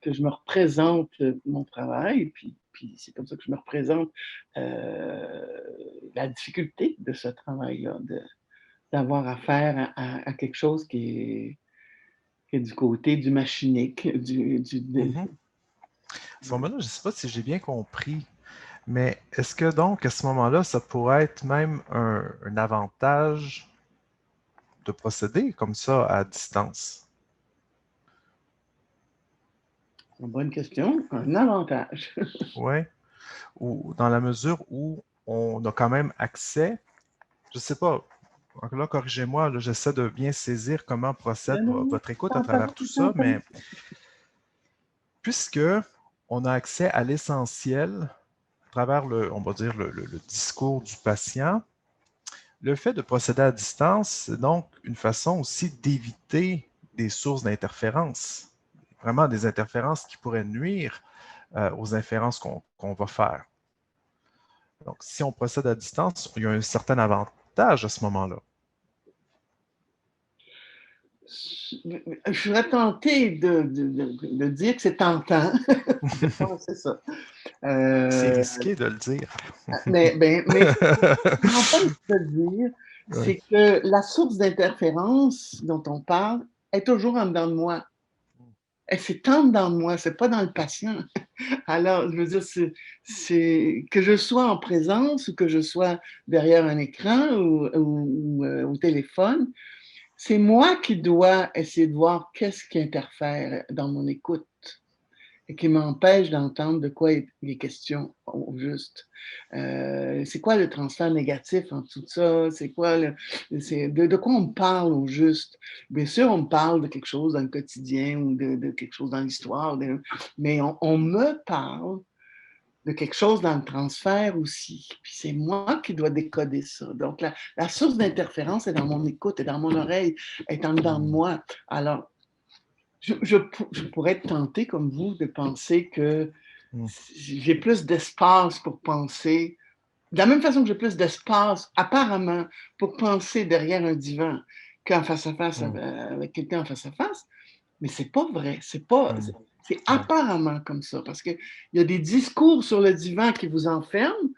que je me représente mon travail, puis c'est comme ça que je me représente la difficulté de ce travail-là, d'avoir affaire à quelque chose qui est du côté du machinique. À ce moment-là, je ne sais pas si j'ai bien compris, mais est-ce que donc, à ce moment-là, ça pourrait être même un avantage de procéder comme ça à distance? Une bonne question. Un avantage. Oui, ou dans la mesure où on a quand même accès, je ne sais pas, là, corrigez-moi, j'essaie de bien saisir comment procède votre écoute à travers tout ça, mais puisque on a accès à l'essentiel à travers on va dire, le discours du patient, le fait de procéder à distance, c'est donc une façon aussi d'éviter des sources d'interférences, vraiment des interférences qui pourraient nuire aux inférences qu'on va faire. Donc, si on procède à distance, il y a un certain avantage à ce moment-là. Je serais tenté de dire que c'est tentant de penser ça. C'est risqué de le dire. Mais ce qui m'empêche de le dire, c'est que la source d'interférence dont on parle est toujours en dedans de moi. C'est en dedans de moi, c'est pas dans le patient. Alors, je veux dire, c'est que je sois en présence ou que je sois derrière un écran ou au téléphone, c'est moi qui dois essayer de voir qu'est-ce qui interfère dans mon écoute et qui m'empêche d'entendre de quoi il est question au juste. C'est quoi le transfert négatif en tout ça? C'est quoi de quoi on me parle au juste? Bien sûr, on me parle de quelque chose dans le quotidien ou de quelque chose dans l'histoire, mais on me parle de quelque chose dans le transfert aussi. Puis c'est moi qui dois décoder ça. Donc, la source d'interférence est dans mon écoute, est dans mon oreille, est en dedans de moi. Alors, je pourrais être tenté, comme vous, de penser que j'ai plus d'espace pour penser. De la même façon que j'ai plus d'espace, apparemment, pour penser derrière un divan qu'en face à face avec quelqu'un en face à face, mais c'est pas vrai. C'est apparemment comme ça, parce qu'il y a des discours sur le divan qui vous enferment,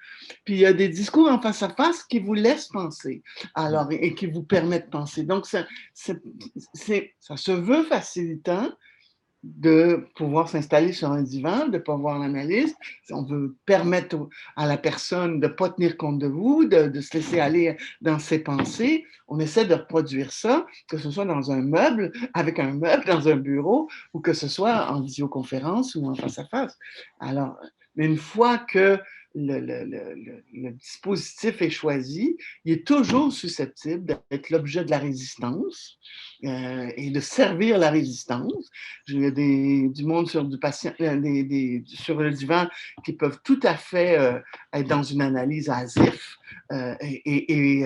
puis il y a des discours en face à face qui vous laissent penser, alors, et qui vous permettent de penser. Donc, ça se veut facilitant de pouvoir s'installer sur un divan, de ne pas voir l'analyste. On veut permettre à la personne de ne pas tenir compte de vous, de se laisser aller dans ses pensées. On essaie de reproduire ça, que ce soit dans un meuble, avec un meuble, dans un bureau, ou que ce soit en visioconférence ou en face à face. Alors, mais une fois que le dispositif est choisi, il est toujours susceptible d'être l'objet de la résistance et de servir la résistance. Il y a du monde sur du patient, sur le divan qui peuvent tout à fait être dans une analyse asif et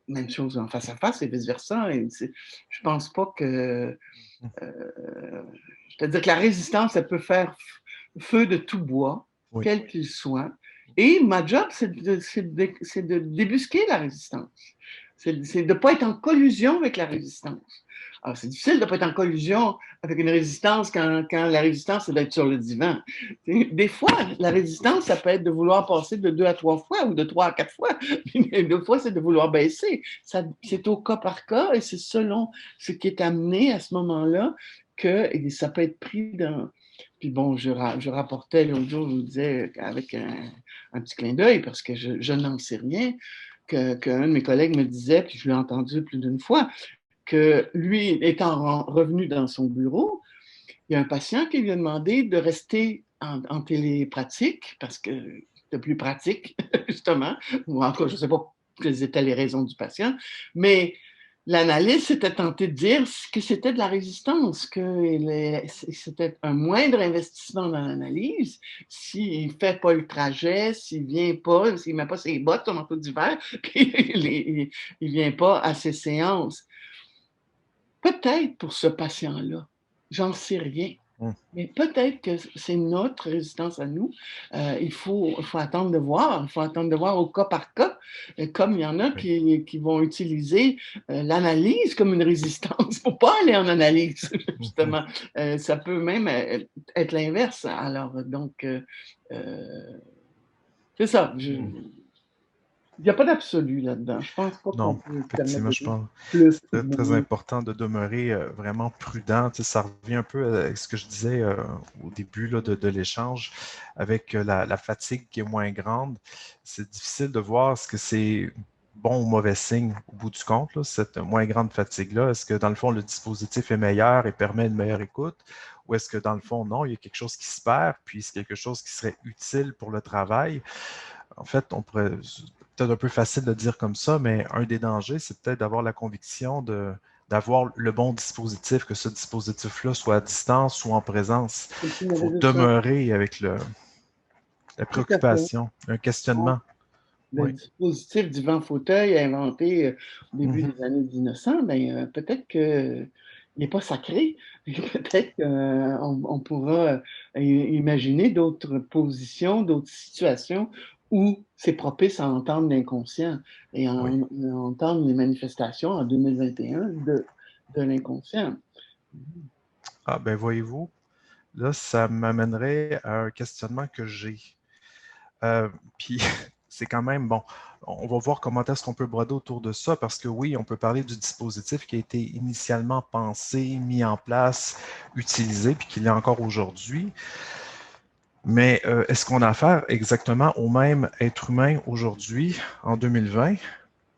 même chose en face à face et vice-versa. Je pense pas que... c'est-à-dire que la résistance, elle peut faire feu de tout bois, Oui. quel qu'il soit. Et ma job, c'est de débusquer la résistance. C'est de ne pas être en collusion avec la résistance. Alors, c'est difficile de ne pas être en collusion avec une résistance quand la résistance, c'est d'être sur le divan. Des fois, la résistance, ça peut être de vouloir passer de 2 à 3 fois ou de 3 à 4 fois. Deux fois, c'est de vouloir baisser. C'est au cas par cas et c'est selon ce qui est amené à ce moment-là que ça peut être pris dans... Puis bon, je rapportais l'autre jour, je vous disais, avec un petit clin d'œil, parce que je n'en sais rien, qu'un de mes collègues me disait, puis je l'ai entendu plus d'une fois, que lui, étant revenu dans son bureau, il y a un patient qui lui a demandé de rester en télépratique, parce que c'était plus pratique, justement, ou en tout cas, je ne sais pas quelles étaient les raisons du patient, mais l'analyste s'était tenté de dire que c'était de la résistance, que c'était un moindre investissement dans l'analyse s'il ne fait pas le trajet, s'il ne vient pas, s'il ne met pas ses bottes, son manteau d'hiver, puis il ne vient pas à ses séances. Peut-être pour ce patient-là, j'en sais rien. Mais peut-être que c'est notre résistance à nous. Il faut attendre de voir. Il faut attendre de voir au cas par cas. Comme il y en a qui vont utiliser l'analyse comme une résistance. Il ne faut pas aller en analyse, justement. Ça peut même être l'inverse. Alors, donc, c'est ça. Il n'y a pas d'absolu là-dedans. Je pense pas qu'on peut effectivement, je pense plus. que c'est très important de demeurer vraiment prudent. Tu sais, ça revient un peu à ce que je disais au début là, de l'échange avec la fatigue qui est moins grande. C'est difficile de voir ce que c'est bon ou mauvais signe au bout du compte, là, cette moins grande fatigue-là. Est-ce que dans le fond, le dispositif est meilleur et permet une meilleure écoute? Ou est-ce que dans le fond, non, il y a quelque chose qui se perd, puis c'est quelque chose qui serait utile pour le travail? En fait, on pourrait peut-être un peu facile de dire comme ça, mais un des dangers, c'est peut-être d'avoir la conviction d'avoir le bon dispositif, que ce dispositif-là soit à distance ou en présence. Il faut demeurer avec la préoccupation, un questionnement. Le dispositif du vent-fauteuil inventé au début des années 1900, ben, peut-être qu'il n'est pas sacré. Peut-être qu'on pourra imaginer d'autres positions, d'autres situations où c'est propice à entendre l'inconscient et à entendre les manifestations en 2021 de l'inconscient. Ah, ben voyez-vous, là, ça m'amènerait à un questionnement que j'ai. Puis, c'est quand même, bon, on va voir comment est-ce qu'on peut broder autour de ça, parce que oui, on peut parler du dispositif qui a été initialement pensé, mis en place, utilisé, puis qu'il est encore aujourd'hui. Mais est-ce qu'on a affaire exactement au même être humain aujourd'hui, en 2020,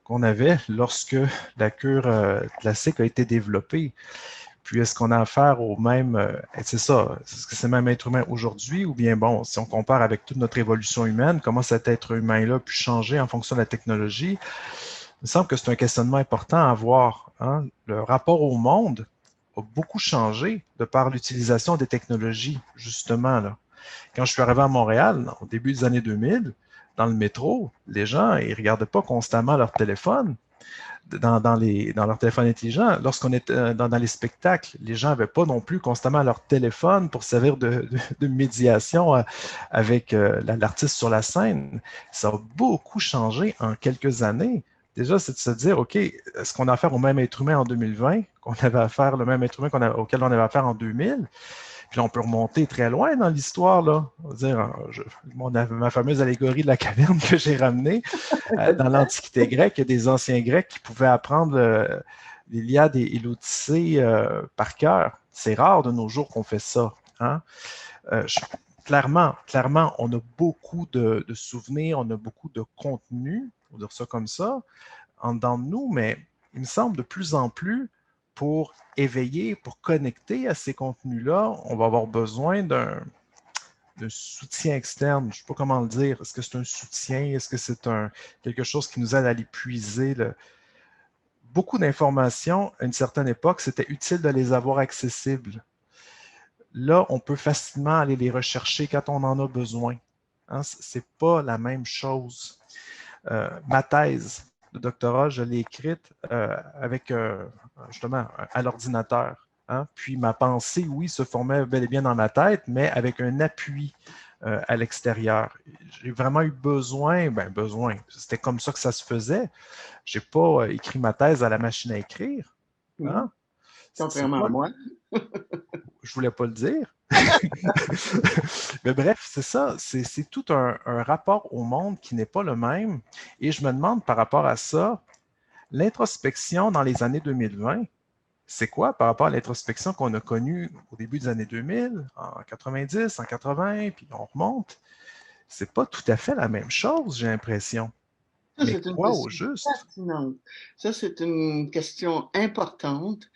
qu'on avait lorsque la cure classique a été développée? Puis est-ce qu'on a affaire au même, c'est ça, est-ce que c'est le même être humain aujourd'hui ou bien, bon, si on compare avec toute notre évolution humaine, comment cet être humain-là a pu changer en fonction de la technologie? Il me semble que c'est un questionnement important à avoir. Hein? Le rapport au monde a beaucoup changé de par l'utilisation des technologies, justement. Là. Quand je suis arrivé à Montréal, au début des années 2000, dans le métro, les gens, ils ne regardaient pas constamment leur téléphone. Dans leur téléphone intelligent. Lorsqu'on est dans les spectacles, les gens n'avaient pas non plus constamment leur téléphone pour servir de médiation avec l'artiste sur la scène. Ça a beaucoup changé en quelques années. Déjà, c'est de se dire, OK, est-ce qu'on a affaire au même être humain en 2020 qu'on avait affaire, le même être humain auquel on avait affaire en 2000? Puis là, on peut remonter très loin dans l'histoire, là. On va dire, ma fameuse allégorie de la caverne que j'ai ramenée. Dans l'Antiquité grecque, il y a des anciens Grecs qui pouvaient apprendre l'Iliade et l'Odyssée par cœur. C'est rare de nos jours qu'on fait ça. Hein? Clairement, on a beaucoup de souvenirs, on a beaucoup de contenu, on va dire ça comme ça, en dedans de nous, mais il me semble de plus en plus, pour éveiller, pour connecter à ces contenus-là, on va avoir besoin d'un soutien externe. Je ne sais pas comment le dire. Est-ce que c'est un soutien? Est-ce que c'est quelque chose qui nous aide à aller puiser beaucoup d'informations à une certaine époque, c'était utile de les avoir accessibles. Là, on peut facilement aller les rechercher quand on en a besoin. Hein? Ce n'est pas la même chose. Ma thèse de doctorat, je l'ai écrite avec, justement, à l'ordinateur. Hein? Puis ma pensée, oui, se formait bel et bien dans ma tête, mais avec un appui à l'extérieur. J'ai vraiment eu besoin, c'était comme ça que ça se faisait. Je n'ai pas écrit ma thèse à la machine à écrire. Hein? C'est Contrairement pas, à moi. je voulais pas le dire. Mais bref, c'est ça, c'est tout un rapport au monde qui n'est pas le même. Et je me demande par rapport à ça, l'introspection dans les années 2020, c'est quoi par rapport à l'introspection qu'on a connue au début des années 2000, en 90, en 80, puis on remonte? C'est pas tout à fait la même chose, j'ai l'impression. Ça, Mais c'est une quoi au question juste? fascinante. Ça, c'est une question importante.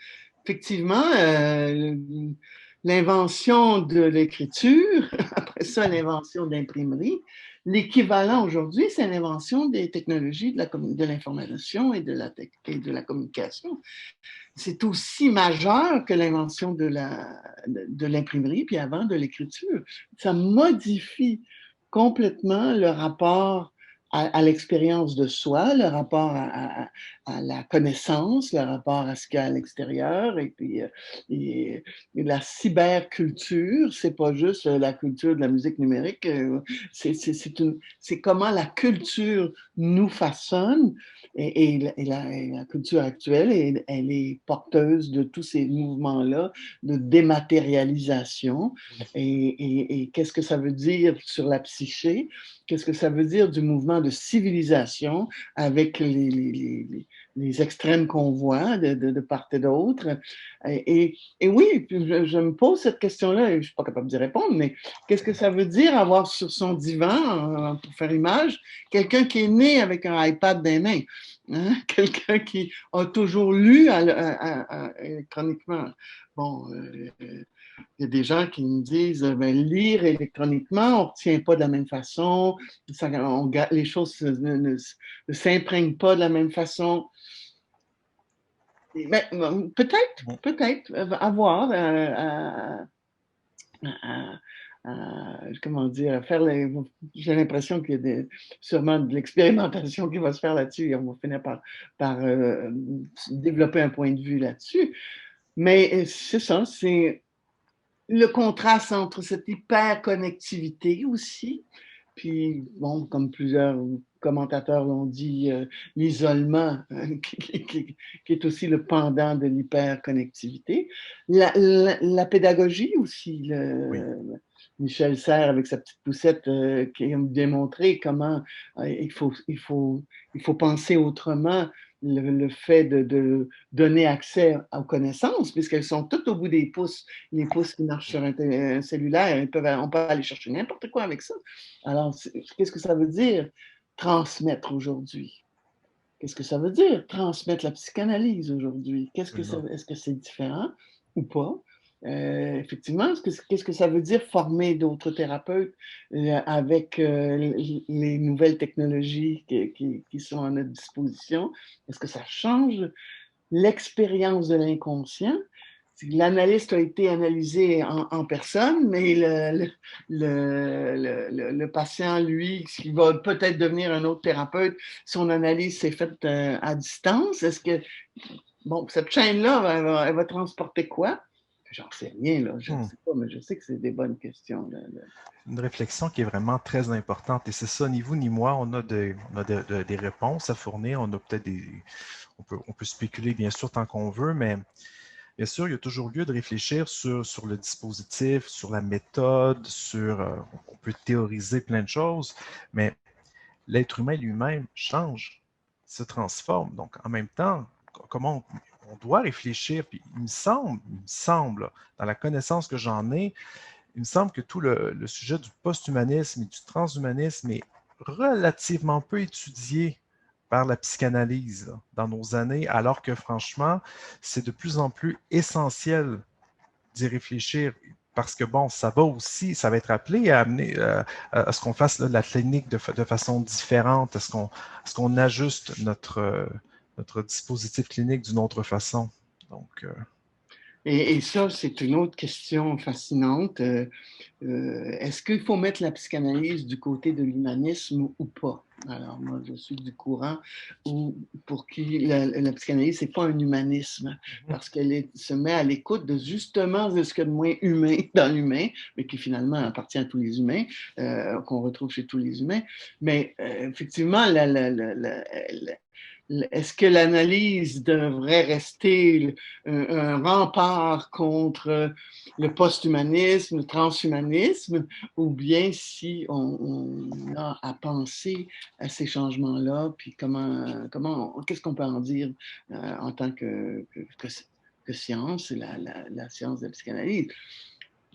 Effectivement, l'invention de l'écriture, après ça, l'invention d'imprimerie, l'équivalent aujourd'hui, c'est l'invention des technologies de l'information et de la communication. C'est aussi majeur que l'invention de l'imprimerie, puis avant de l'écriture. Ça modifie complètement le rapport à l'expérience de soi, le rapport à la connaissance, le rapport à ce qu'il y a à l'extérieur, et puis et la cyberculture, c'est pas juste la culture de la musique numérique, c'est comment la culture nous façonne, et la culture actuelle, elle est porteuse de tous ces mouvements-là de dématérialisation. Et qu'est-ce que ça veut dire sur la psyché? Qu'est-ce que ça veut dire du mouvement de civilisation avec les extrêmes qu'on voit de part et d'autre? Et oui, je me pose cette question-là et je ne suis pas capable d'y répondre, mais qu'est-ce que ça veut dire avoir sur son divan, pour faire image, quelqu'un qui est né avec un iPad dans les mains? Hein? Quelqu'un qui a toujours lu électroniquement. Bon, il y a des gens qui me disent ben, lire électroniquement, on ne retient pas de la même façon, les choses ne s'imprègnent pas de la même façon. Ben, peut-être, à voir, comment dire, j'ai l'impression qu'il y a sûrement de l'expérimentation qui va se faire là-dessus et on va finir par développer un point de vue là-dessus. Mais c'est ça, c'est le contraste entre cette hyper-connectivité aussi, puis, bon, comme plusieurs commentateurs l'ont dit, l'isolement qui est aussi le pendant de l'hyperconnectivité. La pédagogie aussi, Oui. Michel Serres avec sa petite poussette qui a démontré comment il faut penser autrement le fait de donner accès aux connaissances, puisqu'elles sont toutes au bout des pouces. Les pouces qui marchent sur un cellulaire, on peut aller chercher n'importe quoi avec ça. Alors, qu'est-ce que ça veut dire transmettre aujourd'hui? Qu'est-ce que ça veut dire transmettre la psychanalyse aujourd'hui? Est-ce que c'est différent ou pas? Effectivement, qu'est-ce que ça veut dire former d'autres thérapeutes avec les nouvelles technologies qui sont à notre disposition? Est-ce que ça change l'expérience de l'inconscient? L'analyste a été analysé en personne, mais le patient, lui, qui va peut-être devenir un autre thérapeute, son analyse s'est faite à distance. Est-ce que, bon, cette chaîne-là, elle va transporter quoi? J'en sais rien, là, je ne sais pas, mais je sais que c'est des bonnes questions. Une réflexion qui est vraiment très importante. Et c'est ça, ni vous ni moi, on a des réponses à fournir. On a peut-être on peut spéculer bien sûr tant qu'on veut, mais bien sûr, il y a toujours lieu de réfléchir sur le dispositif, sur la méthode, on peut théoriser plein de choses, mais l'être humain lui-même change, se transforme. Donc, en même temps, comment on doit réfléchir, puis il me semble, dans la connaissance que j'en ai, il me semble que tout le sujet du post-humanisme et du transhumanisme est relativement peu étudié par la psychanalyse dans nos années, alors que franchement, c'est de plus en plus essentiel d'y réfléchir parce que bon, ça va être appelé à amener à ce qu'on fasse la clinique de façon différente, à ce qu'on ajuste notre dispositif clinique d'une autre façon. Donc, Et ça, c'est une autre question fascinante. Est-ce qu'il faut mettre la psychanalyse du côté de l'humanisme ou pas? Alors, moi, je suis du courant où, pour qui la psychanalyse, c'est pas un humanisme, Mhm. parce qu'elle se met à l'écoute de justement de ce qu'il y a de moins humain dans l'humain, mais qui finalement appartient à tous les humains, qu'on retrouve chez tous les humains. Mais effectivement, est-ce que l'analyse devrait rester un rempart contre le post-humanisme, le transhumanisme, ou bien si on a à penser à ces changements-là, puis qu'est-ce qu'on peut en dire en tant que science, la science de la psychanalyse?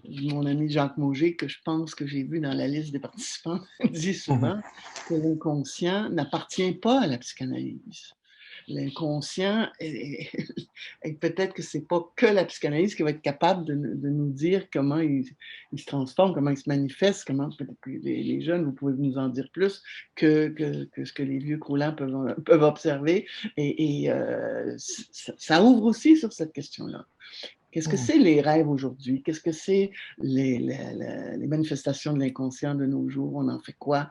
Mon ami Jacques Mauger, que je pense que j'ai vu dans la liste des participants, dit Mhm. souvent que l'inconscient n'appartient pas à la psychanalyse. L'inconscient, et peut-être que c'est pas que la psychanalyse qui va être capable de nous dire comment il se transforme, comment il se manifeste, comment peut-être que les jeunes, vous pouvez nous en dire plus que ce que les vieux croulants peuvent observer. Ça ouvre aussi sur cette question-là. Qu'est-ce que Mhm. c'est les rêves aujourd'hui? Qu'est-ce que c'est les manifestations de l'inconscient de nos jours? On en fait quoi?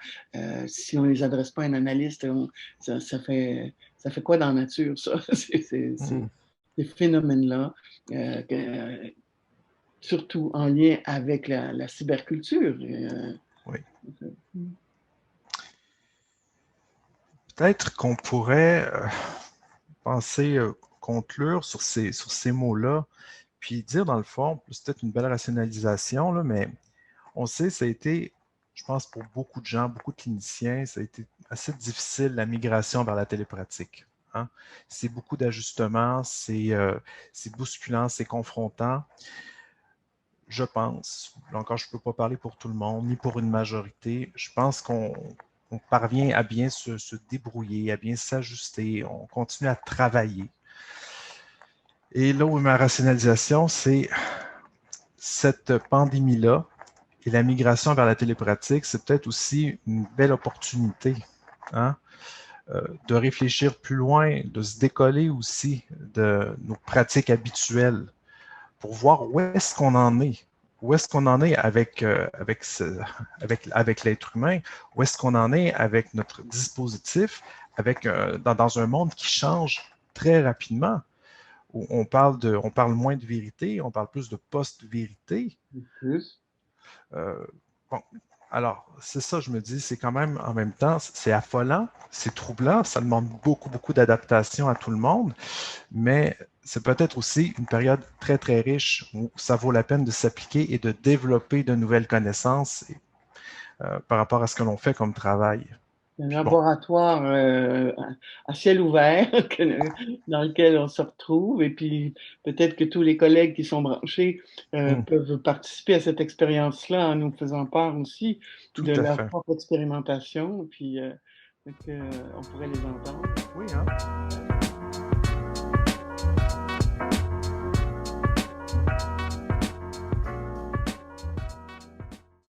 Si on ne les adresse pas à un analyste, ça fait quoi dans la nature, ça? Mhm. Ces phénomènes-là, surtout en lien avec la cyberculture. Oui. Peut-être qu'on pourrait penser, conclure sur ces mots-là, puis dire dans le fond, c'est peut-être une belle rationalisation, là, mais on sait, ça a été, je pense, pour beaucoup de gens, beaucoup de cliniciens, ça a été assez difficile la migration vers la télépratique. Hein? C'est beaucoup d'ajustements, c'est bousculant, c'est confrontant. Je pense, là encore, je ne peux pas parler pour tout le monde, ni pour une majorité, je pense qu'on parvient à bien se débrouiller, à bien s'ajuster, on continue à travailler. Et là où ma rationalisation, c'est cette pandémie-là et la migration vers la télépratique, c'est peut-être aussi une belle opportunité, hein, de réfléchir plus loin, de se décoller aussi de nos pratiques habituelles pour voir où est-ce qu'on en est. Où est-ce qu'on en est avec l'être humain? Où est-ce qu'on en est avec notre dispositif, dans un monde qui change très rapidement, où on parle moins de vérité, on parle plus de post-vérité. Plus. Euh, bon, alors, c'est ça, je me dis, c'est quand même, en même temps, c'est affolant, c'est troublant, ça demande beaucoup, beaucoup d'adaptation à tout le monde, mais c'est peut-être aussi une période très, très riche où ça vaut la peine de s'appliquer et de développer de nouvelles connaissances par rapport à ce que l'on fait comme travail. Un Puis bon, laboratoire à ciel ouvert dans lequel on se retrouve. Et puis peut-être que tous les collègues qui sont branchés peuvent participer à cette expérience-là en nous faisant part aussi tout de à leur fait. propre expérimentation. Puis on pourrait les entendre. Oui, hein?